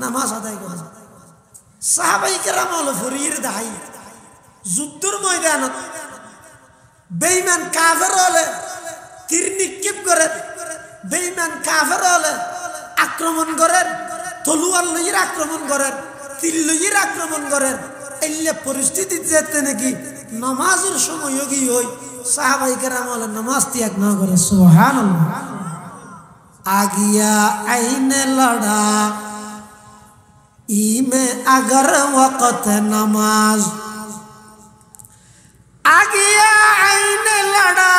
নামাজ আদায় করা যায় সাহাবাই কেরাম হলো ফরির দাহাই যুদ্ধের ময়দানত বেঈমান কাফের হলে তীর নিক্ষেপ করেন বেঈমান কাফের হলে আক্রমণ করেন তলোয়ার লইয়ের আক্রমণ করেন তীর লইয়ের আক্রমণ করেন এলে পরিস্থিতি যেতে নাকি নামাজের সময় কি হই সাহাবাই কেরাম হলে নামাজ ত্যাগ না করে সুবহানাল্লাহ আগিয়া আইনে লড়া ইমে अगर वक़्त नमाज आगिया आईने लड़ा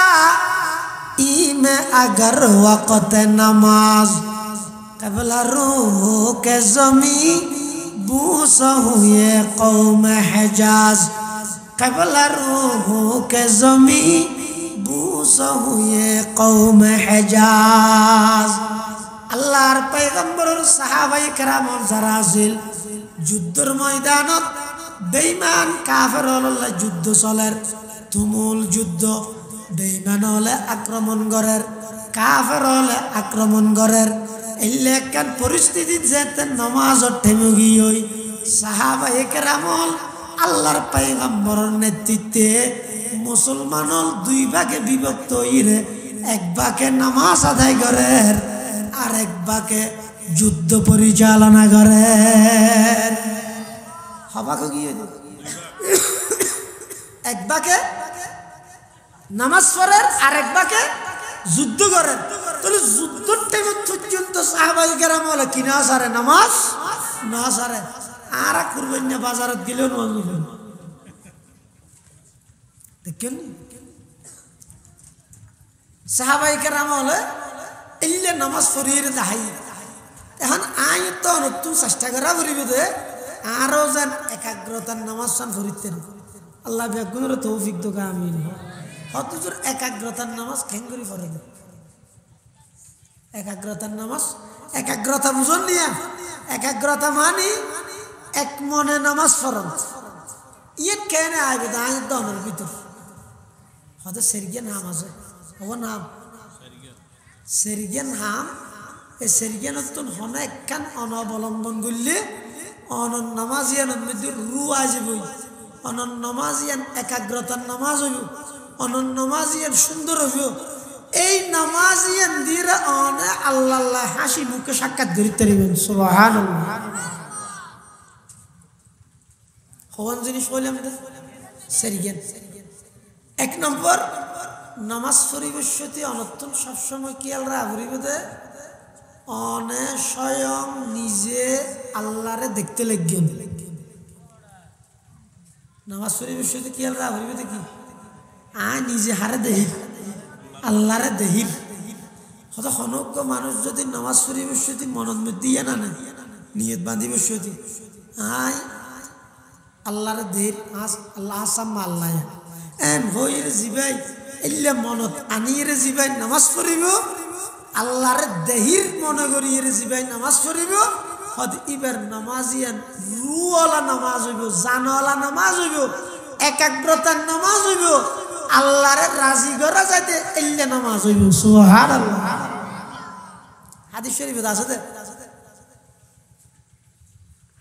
इमे अगर वक़्त नमाज कबला रूह के ज़मी बूस हुए कौम हिजाज कबला रूह के ज़मी बूस हुए कौम हिजाज আল্লাহর পয়গম্বরের সাহাবায়ে কেরাম যারা ছিল যুদ্ধের ময়দানত বেঈমান কাফের হলে যুদ্ধ চলের তুমুল যুদ্ধ বেঈমান হলে আক্রমণ করের কাফের হলে আক্রমণ করের এলে একখান পরিস্থিতি যেতে নামাজ থেমে গিয়ে সাহাবায়ে কেরাম আল্লাহর পয়গম্বরের নেতৃত্বে মুসলমান দুই ভাগে বিভক্ত হইরে এক ভাগে নামাজ আদায় করের আর এক ভাগে যুদ্ধ পরিচালনা করেন হবাকে গিয়ে এক ভাগে নামাজ পড়েন আর এক ভাগে যুদ্ধ করেন তাহলে যুদ্ধের টাইম পর্যন্ত সাহাবায়ে কেরাম হলে কি না সারে নামাজ না সারে আর করবেন না বাজারত গেলেও নামাজ পড়বেন দেখেন সাহাবায়ে কেরাম হলে এলে নামাজ পড়িয়ে দেখাই এখন আই তো নতুন চেষ্টা করা করিব দে আরো যেন একাগ্রতার নামাজ সান ফরিতেন আল্লাহ বেগুনের তৌফিক দোকা আমিন হতুজুর একাগ্রতার নামাজ খেঙ্গুরি পড়ে না একাগ্রতার নামাজ একাগ্রতা বুঝন নিয়া একাগ্রতা মানি এক মনে নামাজ পড়ন ইয়ে কেনে আইবে দাঁড়িয়ে দনের ভিতর হয়তো সেরিগে নাম আছে হব নাম সেরিগে নাম এই সেরিগে নতুন হনে একখান অনবলম্বন করলে অনন নামাজিয়ানের মধ্যে রু আসবই অনন নামাজিয়ান একাগ্রতার নামাজ হইব অনন নামাজিয়ান সুন্দর হইব এই নামাজিয়ান দিয়ে অনে আল্লাহ হাসি মুখে সাক্ষাৎ করিতে পারিবেন সুবহানাল্লাহ হওয়ান জিনিস বললাম সেরিগেন এক নম্বর নামাজ পরিবেশতে অনর্থন সবসময় খেয়াল রাখবে দে অনে স্বয়ং নিজে আল্লাহরে দেখতে লাগবেন নামাজ পরিবেশতে খেয়াল রাখবে দেখি নিজে হারে দেহির আল্লাহরে দেহির হয়তো হনজ্ঞ মানুষ যদি নামাজ পরিবেশতে মনের মধ্যে ইয়ে না নিয়ত বাঁধি বসতি আল্লাহরে দেহির আল্লাহ আসাম্মা আল্লাহ এন হইরে জিবাই এলে মনত আনিয়ে জিবাই নামাজ পড়িব আল্লাহর দেহির মনে করিয়ে জিবাই নামাজ পড়িব হদ ইবার নামাজিয়ান রুওয়ালা নামাজ হইব জানওয়ালা নামাজ হইব একাগ্রতার নামাজ হইব আল্লাহর রাজি করা যাইতে এলে নামাজ হইব সুবহানাল্লাহ হাদিস শরীফে আছে দে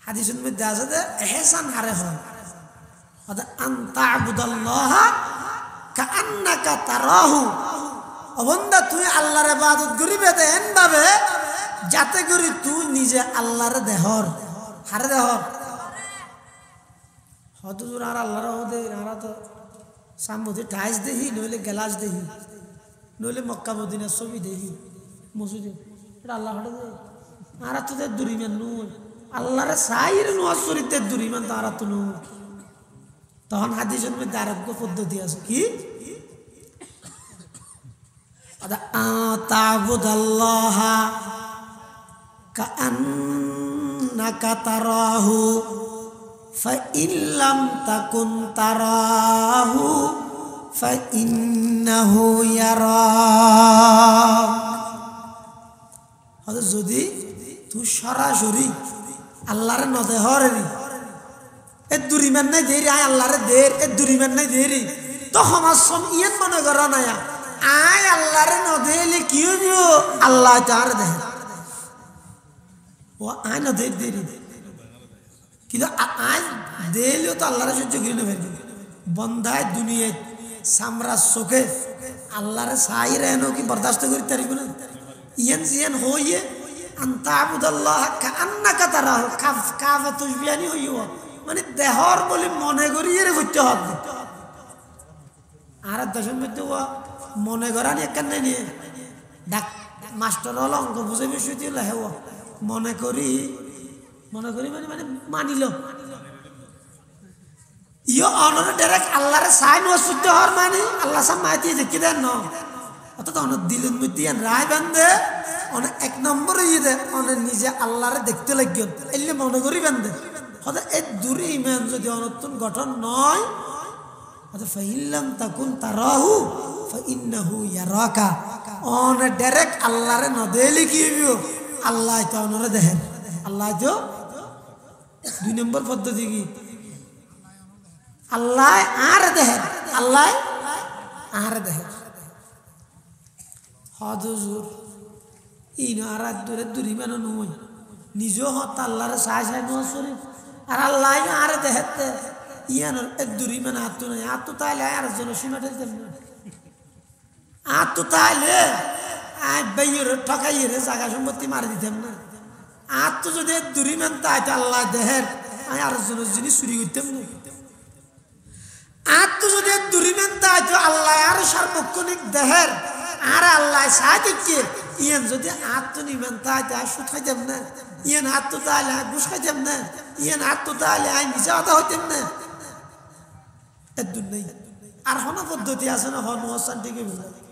হাদিসের মধ্যে আছে দে ইহসান হারে হয় হদ আনতা আবুদাল্লাহ কাআন্নাকা তারাহু অবন্দা তুই আল্লাহর ইবাদত করিবে দেন ভাবে যাতে করি তুই নিজে আল্লাহর দেহর হারে দেহর হদুর আর আল্লাহর হদে আরা তো সামুদে টাইস দেহি নইলে গ্লাস দেহি নইলে মক্কা মদিনার ছবি দেহি মসজিদে এটা আল্লাহ হদে আরা তো দুরিমান নু আল্লাহর সাইর নওয়াজ শরীফের দুরিমান তারা তো নু তখন হাদিসের মধ্যে আরোগ্য পদ্ধতি আছে কি তা'বুদাল্লাহ কাআন্নাকা তারাহু ফাইন লাম তাকুন তারাহু ফাইন্নাহু ইয়ারাক যদি তুই সরাসরি আল্লাহরে নদেহরেরি এ দুরিমান নাই দেরি আয় আল্লাহরে দের এ দুরিমান নাই দেরি তো সমাজ সম ইয়েন মনে করা নাই আয় আল্লাহরে নদেলে কি হইব আল্লাহ তার দেহ ও আয় নদে দেরি কিন্তু আয় দেলেও তো আল্লাহরে সহ্য করে নেবে বন্ধায় দুনিয়ায় সামরা চোখে আল্লাহরে সাইরে এনো কি বরদাস্ত করতে পারিব না ইয়েন জিয়েন হইয়ে আনতা আবুদাল্লাহ কাআন্নাকা তারাহু কাফা তুশবিয়ানি হইও মানে দেহর বলে মনে করিয়ে করতে হবে আর দশম মধ্যে মনে করানি একখান নিয়ে ডাক মাস্টার হল অঙ্ক বুঝে বিষয় দিয়ে হে মনে করি মানে মানে মানিল ইয়ে অনর ডাইরেক্ট আল্লাহরে সাইন ওসুদ্ধ হওয়ার মানে আল্লাহ সাম মাইতি দেখি দেন ন অর্থাৎ অনেক দিলের মধ্যে রায় বান্ধে অনেক এক নম্বর ইয়ে দেয় অনেক নিজে আল্লাহরে দেখতে লাগবেন এলে মনে করি বান্ধে হয়তো এই দূরে ইমান যদি অনতুন গঠন নয় হয়তো ফাইল্লাম তাকুন তারাহু ফাইন্নাহু ইয়ারাকা অনে ডাইরেক্ট আল্লাহরে নদেলি কি হইব আল্লাহ তো অনরে দেখেন আল্লাহ তো দুই নম্বর পদ্ধতি কি আল্লাহ আর দেখেন আল্লাহ আর দেখেন হদুজুর ইন আর দূরে দূরি মানে নয় নিজেও হত আল্লাহরে সাই সাই নয় শরীফ আর আল্লাহ আর দেখতে ইয়ানোর এক দূরি মানে হাত নাই হাত তো তাইলে আর জন সীমা ঠেলতেন না হাত তো তাইলে বাইয়ের ঠকাইয়ের জায়গা সম্পত্তি মারি দিতাম না আর তো যদি দূরি মান তাই তো আল্লাহ দেখেন আমি আর জনের জিনিস চুরি করতাম না আর তো যদি দূরি মান তাই তো আল্লাহ আর সার্বক্ষণিক দেহের আর আল্লাহ সাই দেখছে ইয়ান যদি হাত তো নিবেন তাই আর সুদ খাইতাম না ইয়ান হাত তো তাইলে ঘুষ খাইতাম না ইয়ান হাত তো তাইলে আইন নিজে আদা হইতাম না এর দূর নেই আর হন পদ্ধতি আছে না হন মহসান ঠিকই বলে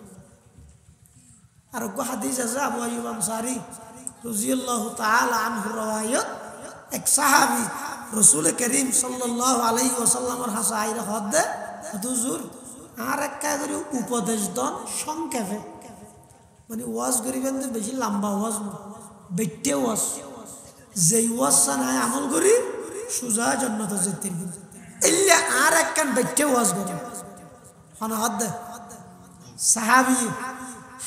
আর হাদিস আছে আবু আইয়ুব আনসারী রাদিয়াল্লাহু তাআলা আনহু রাওয়ায়াত এক সাহাবী রসুল করিম সাল্লাল্লাহু আলাইহি ওয়াসাল্লামের হাসা আইরা হদ দে হুজুর আর একটা করে উপদেশ দন সংক্ষেপে মানে ওয়াজ করিবেন তো বেশি লম্বা ওয়াজ না বেটে ওয়াজ যেই ওয়াজ নাই আমল করি সুজা জান্নাত যেতে ইল্লা আর একখান বেটে ওয়াজ করি হন হদ দে সাহাবী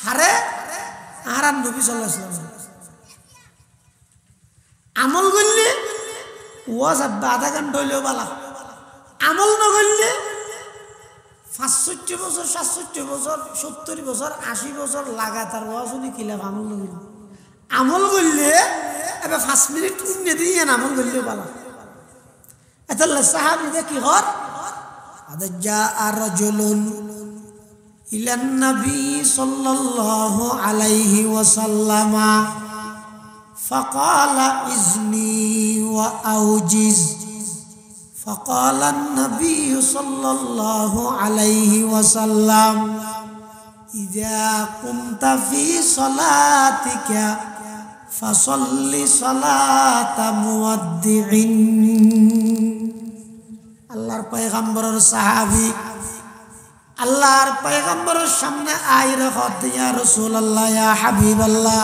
হারে আর নবী সাল্লাল্লাহু আলাইহি ওয়াসাল্লাম আমল করলে ওয়াজ আধা ঘন্টা হইলেও বালা আমল না করলে 65 বছর 67 বছর 70 বছর 80 বছর লাগাতার ওয়াজ উনি কিলাম আমল না করলে আমল করলে এবার 5 মিনিট উন্নে দিয়ে আমল করলেও বালা এতাল্লা সাহাবীরা কি হর আদা জা রাজুলুন ইলান নবী সাল্লাল্লাহু আলাইহি ওয়াসাল্লাম فقال إذني وأوجز فقال النبي صلى الله عليه وسلم إذا قمت في صلاتك فصل صلاة مودع আল্লাহর পয়গম্বরের সাহাবী আল্লাহর পয়গম্বরের সামনে আইরা হদ ইয়া রাসূলুল্লাহ ইয়া হাবিবাল্লাহ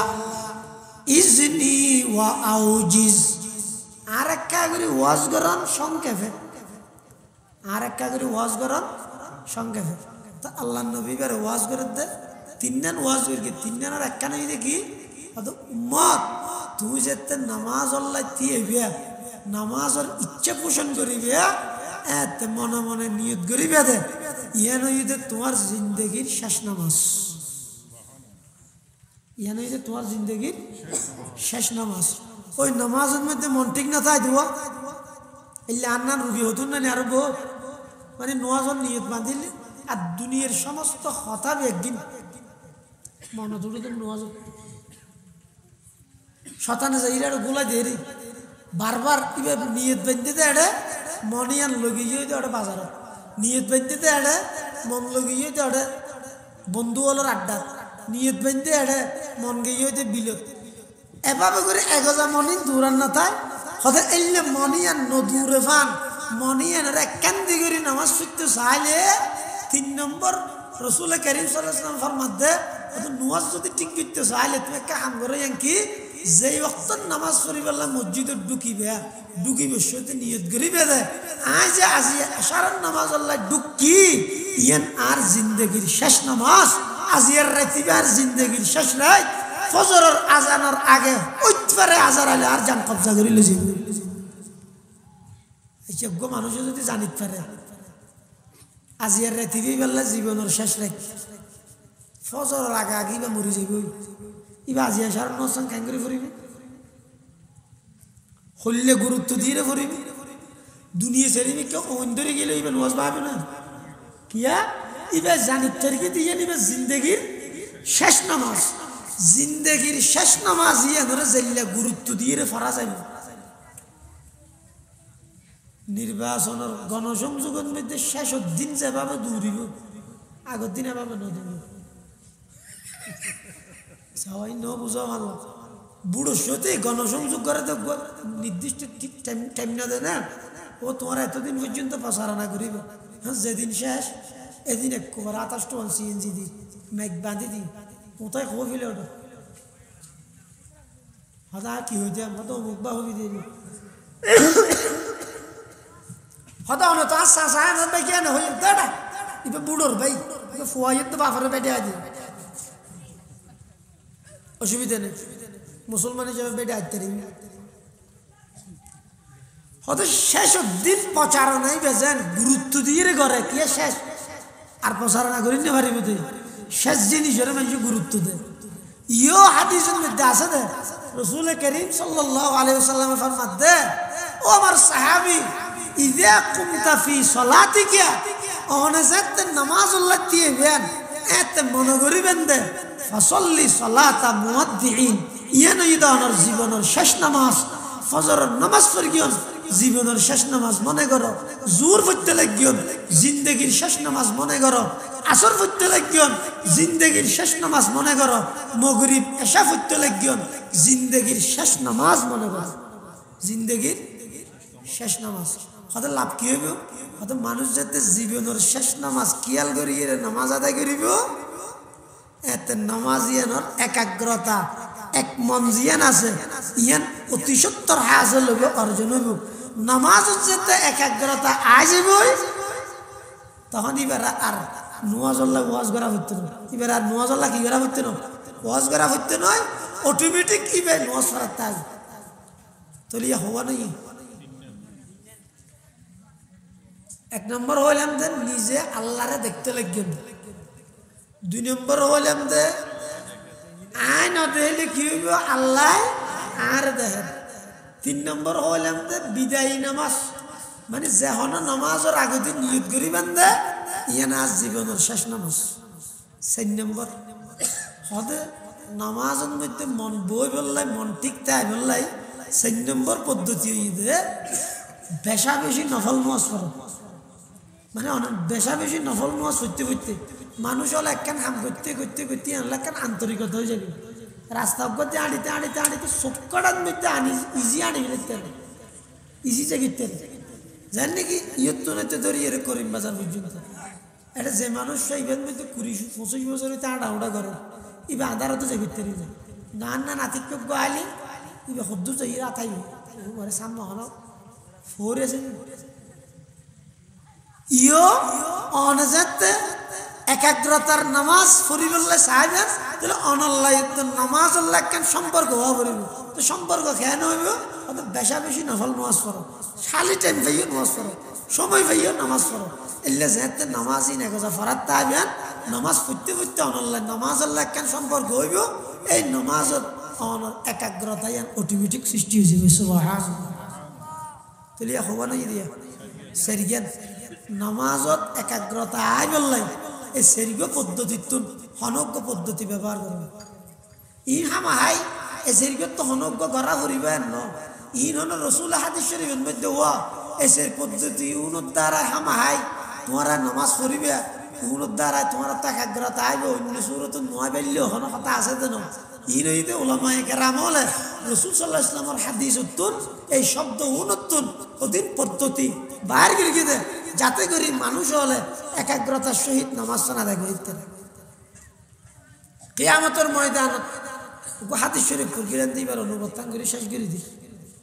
ইজনি ওয়া আউজিজ আরেকটা করে ওয়াজ করেন সংক্ষেপে আরেকটা করে ওয়াজ করেন সংক্ষেপে তো আল্লাহর নবী বের ওয়াজ করে দে তিনজন ওয়াজ করে তিনজনের একখানে দেখি অত উম্মত তুই যেতে নামাজ আল্লাহ দিয়ে নামাজের ইচ্ছা পোষণ করিবে এতে মনে মনে নিয়ত করিবে দে ইয়ে নইতে তোমার জিন্দগির শেষ নামাজ ইয়ে নইতে তোমার জিন্দগির শেষ নামাজ ওই নামাজের মধ্যে মন ঠিক না তাই দেওয়া এলে আন্নান রুগী হতুন না আরো বহুত মানে নোয়াজন নিয়ত বাঁধিলে আর দুনিয়ার সমস্ত হতাব একদিন মনে ধরে তো নোয়াজ শতানে যাইলে আর গোলা দিয়ে বারবার এবার নিয়ত বাঁধতে দেয় এড়ে মনে আন লগিয়ে যেতে ওটা বাজারে নিয়ত বাঁধতে দেয় এড়ে মন লগিয়ে যেতে ওটা বন্ধুওয়ালার আড্ডা নিয়ত বাঁধতে এড়ে মন গিয়ে যেতে বিলত এভাবে করে এগোজা মনি দূরান না তাই হতে এলে মনি আর নদূরে ফান মনি আর কেন্দ্রি করে নামাজ শিখতে চাইলে 3 নম্বর রসুল করিম সাল্লাল্লাহু আলাইহি ওয়াসাল্লাম ফরমাতে নামাজ যদি ঠিক করতে চাইলে তুমি একটা কাম করো কি যেই ওয়াক্ত নামাজ পড়িবেলা মসজিদে ঢুকিবে সেতে নিয়ত করিবে দে আজ আজি আশারার নামাজ আল্লাহ ঢুকি ইয়ান আর জিন্দেগির শেষ নামাজ আজিয়ার রাতিবার জিন্দেগির শেষ রাত ফজরের আজানের আগে ওইতবারে আজার আলে আর জান কবজা করিলে যাব এই যোগ্য মানুষ যদি জানিত পারে আজিয়ার রাতিবি বেলা জীবনের শেষ রাত ফজরের আগে আগে বা মরি যাব ইবা আজিয়া সার নসং কেন করে ফুরিবে হইলে গুরুত্ব দিয়ে ফুরিবে দুনিয়া ছেড়ে কেউ অন্তরে গেলে ইবা নজ পাবে না কিয়া ইবা জানিত তারিখে দিয়ে নিবে জিন্দগির শেষ নামাজ জিন্দগির শেষ নামাজ ইয়ে ধরে জেলে গুরুত্ব দিয়ে ফরা যাবে নির্বাচনের গণসংযোগের মধ্যে শেষের দিন যেভাবে দৌড়িব আগের দিন এভাবে ন দৌড় সবাই ন বুঝা ভালো বুড়োর সাথে গণসংযোগ করে তো নির্দিষ্ট ঠিক টাইম না দেয় না ও তোমার এতদিন পর্যন্ত প্রচারণা করিবে হ্যাঁ যেদিন শেষ এদিন একবার 28 সিএনজি দি মেঘ বাঁধি দি কোথায় খবর ফেলে ওটা হতা কি হয়েছে আমরা তো মুখ বা হবি দিবি হতা অনেক তো আশা আশা ভাই কেন হয়ে দেটা এবার বুড়োর ভাই ফুয়াইয়ের তো বাফারে বেটে আছে অসুবিধা নেই মুসলমান হিসেবে বেটে আসতে পারি হয়তো শেষ দিন প্রচারণাই বেছেন গুরুত্ব দিয়ে ঘরে কি শেষ আর প্রচারণা করি না পারিব তুই শেষ জিনিসের মানুষ গুরুত্ব দেয় ইও হাদিসের মধ্যে আছে দে রসুল করিম সাল্লাল্লাহু আলাইহি ওয়াসাল্লাম ফরমাত দে ও আমার সাহাবী ইযা কুমতা ফি সালাতিকা অনজাত নামাজ আল্লাহ দিয়ে বেন এত মনে করিবেন দে ফাসাল্লি সালাতা মুআদ্দিন ইয়ানা ইদানার জীবনের শেষ নামাজ ফজরের নামাজ পড়িয়ন জীবনের শেষ নামাজ মনে করো জোর পড়তে লাগিয়ন জিন্দেগির শেষ নামাজ মনে করো আসর পড়তে লাগিয়ন জিন্দেগির শেষ নামাজ মনে করো মাগরিব এশা পড়তে লাগিয়ন জিন্দেগির শেষ নামাজ মনে করো জিন্দেগির শেষ নামাজ হতে লাভ কি হইব হতে মানুষ যাতে জীবনের শেষ নামাজ কিয়াল করিয়ে নামাজ আদায় করিব এতে নামাজ ইয়ানোর একাগ্রতা এক মন জিয়ান আছে ইয়ান অতি সত্তর হাসিল হইব অর্জন হইব নামাজ যাতে একাগ্রতা আসবই তখন এবার আর নোয়াজল্লাহ ওয়াজ করা হইতো না এবার আর নোয়াজল্লাহ কি করা হইতো না ওয়াজ করা হইতো নয় অটোমেটিক ইবে নোয়াজ করার তাই তলিয়া হওয়া নেই এক নম্বর হইলাম যে নিজে আল্লাহরে দেখতে লাগবেন 2 নম্বর হইলাম যে আইন দেখলে কি হইব আল্লাহ আর দেখেন 3 নম্বর হইলাম যে বিদায়ী নামাজ মানে যেহন নামাজের আগে দিন নিয়ত করিবেন দে ইয়ান আজ জীবনের শেষ নামাজ 4 নম্বর হদে নামাজের মধ্যে মন বই বললাই মন ঠিক তাই বললাই 4 নম্বর পদ্ধতি হইবে বেশা বেশি নফল নামাজ পড়ো মানে অনেক বেশা বেশি নফল নামাজ পড়তে পড়তে মানুষ হল একখান হাম করতে করতে করতে আনলে একখান আন্তরিকতা হয়ে যাবে রাস্তা করতে আড়িতে আড়িতে আড়িতে সবকটার মধ্যে আনি ইজি আনি ফেলতে ইজি জাগিতে জান নাকি ইয়ত্ত নেতে ধরি এর করিম বাজার পর্যন্ত এটা যে মানুষ সেইবার মধ্যে 20-25 বছর হইতে আড়া করে ইবে আধারত জাগিতে যায় না না নাতিক গাইলে ইবে হদ্দু চাই আতাই ঘরে সামনে হলো ফোর আছে ইয়ো অনজাতে একাগ্রতার নামাজ পড়িবলে চাইবেন তাহলে অনল্লাহিত নামাজ আল্লাহ কেন সম্পর্ক হওয়া পড়িব তো সম্পর্ক কেন হইব অত বেশা বেশি নফল নামাজ পড়ো খালি টাইম পাইও নামাজ পড়ো সময় পাইও নামাজ পড়ো এলে যেতে নামাজই না কথা ফরাত তাইবেন নামাজ পড়তে পড়তে অনল্লাহ নামাজ আল্লাহ কেন সম্পর্ক হইব এই নামাজত অনর একাগ্রতা অটোমেটিক সৃষ্টি হয়ে যাবে সুবহানাল্লাহ তাহলে হবা নাই দিয়া সেরিয়ান নামাজত একাগ্রতা আই বললাই এই সেরিগ পদ্ধতিতুন হনজ্ঞ পদ্ধতি ব্যবহার করবে ই হামাহাই এই সেরিগ তো হনজ্ঞ গড়া করিবেন ন ইন হন রসুল হাদিস শরীফের মধ্যে ওয়া এই সের পদ্ধতি উনোর দ্বারা হামাহাই তোমরা নামাজ পড়িবে উনোর দ্বারা তোমার একাগ্রতা আইবে অন্য সুরত নয় বেললেও হন কথা আছে তো না ইন হইতে ওলামায়ে কেরাম হলে রসুল সাল্লাল্লাহু আলাইহি ওয়াসাল্লামের হাদিস উত্তর এই শব্দ উনত্তর অধীন পদ্ধতি বাইরে গিয়ে গিয়ে যাতে করি মানুষ হলে একাগ্রতার সহিত নামাজ আদায় করিতে কিয়ামতের ময়দান হাদিস শরীফ কুরকিরান দিবার অনুবর্তন করে শেষ করে দি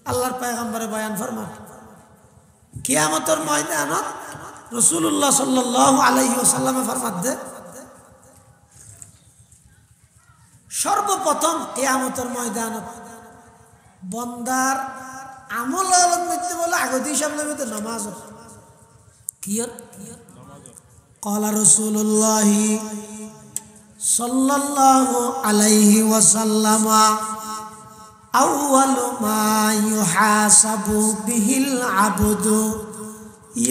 আল্লাহর পয়গম্বরে বয়ান ফরমান কিয়ামতের ময়দানত রাসূলুল্লাহ সাল্লাল্লাহু আলাইহি ওয়াসাল্লাম ফরমাত দে সর্বপ্রথম কিয়ামতের ময়দানত বন্দার আমল মধ্যে বলে আগতে হিসাব নেবে তো নামাজ কিয়র قال رسول الله صلى الله عليه وسلم أول ما يحاسب به العبد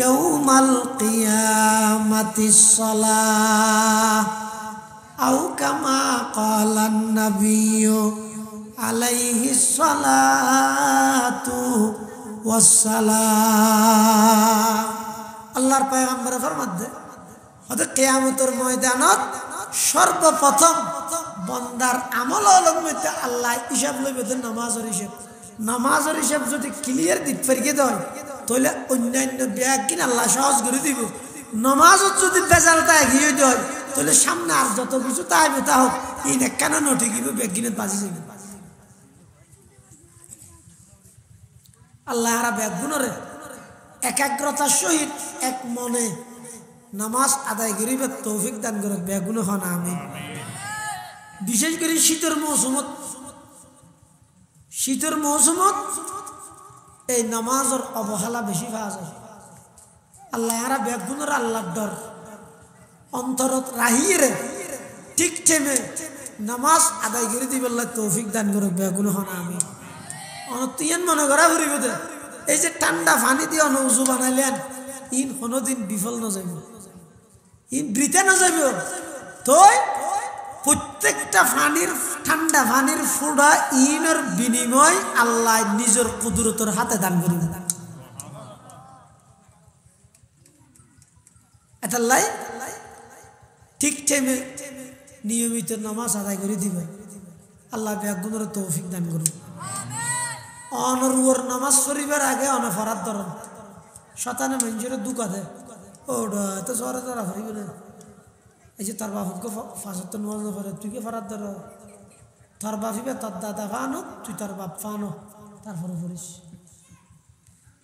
يوم القيامة الصلاة أو كما قال النبي عليه الصلاة والسلام আল্লাহর পয়গম্বর ফরমাত দে হতে কিয়ামতের ময়দানত সর্বপ্রথম বান্দার আমল অলমতে আল্লাহ হিসাব লইবে তো নামাজের হিসাব যদি ক্লিয়ার দিতে পারিয়ে দেয় তাহলে অন্যান্য ব্যাগিন আল্লাহ সহজ করে দিব নামাজত যদি বেজালটা এগিয়ে দেয় তাহলে সামনে আর যত কিছু তাইবে তা হোক এই কেন নঠিকিবে ব্যাগিনের বাজি যাবে আল্লাহ হারা ব্যাগুণরে একাগ্রতার সহিত এক মনে নামাজ আদায় করিবে তৌফিক দান করে ব্যাগুণ হন আমিন বিশেষ করে শীতের মৌসুমত এই নামাজের অবহেলা বেশি পাওয়া যায় আল্লাহ হারা ব্যাগুণের আল্লাহর ডর অন্তরত রাহিরে ঠিক টাইমে নামাজ আদায় করে দিবে আল্লাহ তৌফিক দান করে ব্যাগুণ হন আমিন অনতিয়ান মনে করা ফুরিব দে এই যে ঠান্ডা পানি দিয়ে নৌজু বানাইলেন ইন কোনোদিন বিফল না যাইব ইন বৃথা না যাইব তো প্রত্যেকটা পানির ঠান্ডা পানির ফোঁটা ইনের বিনিময় আল্লাহ নিজের কুদরতের হাতে দান করিব এটা লাই ঠিক টাইমে নিয়মিত নামাজ আদায় করে দিবে আল্লাহ ব্যাগুণের তৌফিক দান করুন অনরুয়ার নামাজ পড়িবার আগে অনে ফরাত ধরেন শতানে মানুষের দুকা দেয় ওটা তো জরে ধরা ফরিব না এই যে তার বাপকে ফাঁসত নামাজ না পড়ে তুই কে ফরাত ধর তার বাপিবে তার দাদা ফানো তুই তার বাপ ফানো তারপরে পড়িস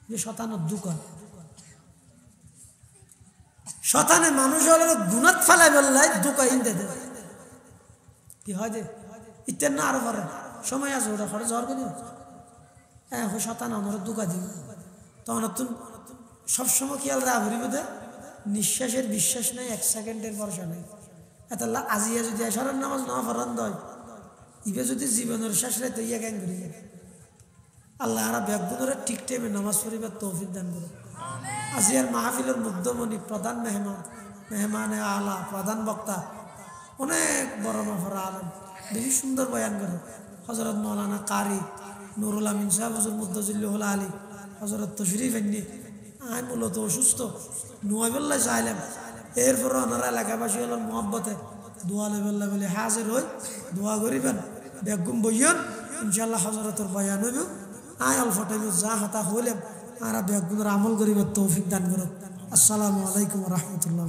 যে শতানের দুকা শতানে মানুষ হলে গুণাত ফেলাই বললাই দুকা ইন দে কি হয় যে ইত্যাদ না আরো পরে সময় আছে ওটা পরে জ্বর করে হ্যাঁ শতান আমার দুকা দিব তখন তুমি সবসময় খেয়াল রাখবি বোধ নিঃশ্বাসের বিশ্বাস নেই 1 সেকেন্ডের ভরসা নেই এত আজিয়া যদি এসারের নামাজ না ফরান দয় ইবে যদি জীবনের শেষ রাইতে ইয়া ক্যাং করি আল্লাহ আরা ব্যাগগুলোরে ঠিক টাইমে নামাজ পড়িবার তৌফিক দান করে আজিয়ার মাহফিলের মুগ্ধমণি প্রধান মেহমানে আলা প্রধান বক্তা অনেক বড় নফর আলম বেশি সুন্দর বয়ান করে হজরত মৌলানা কারি নুরুল আমিন সাহেব হুজুর মুদ্দাজিল্লাহুল আলী হজরত তশরিফ এন্নি আমি মূলত অসুস্থ নুয়াইবুল্লাহ চাইলাম এরপর ওনারা এলাকাবাসী হল মোহাব্বতে দোয়া লেবেল্লা বলে হাজির হই দোয়া করিবেন বেগুম বইয়ন ইনশাল্লাহ হজরতের বয়ান হইব আয় অল্প টাইমে যা হতা হইলাম আর বেগুনের আমল করিবার তৌফিক দান করুক আসসালামু আলাইকুম রহমতুল্লাহ।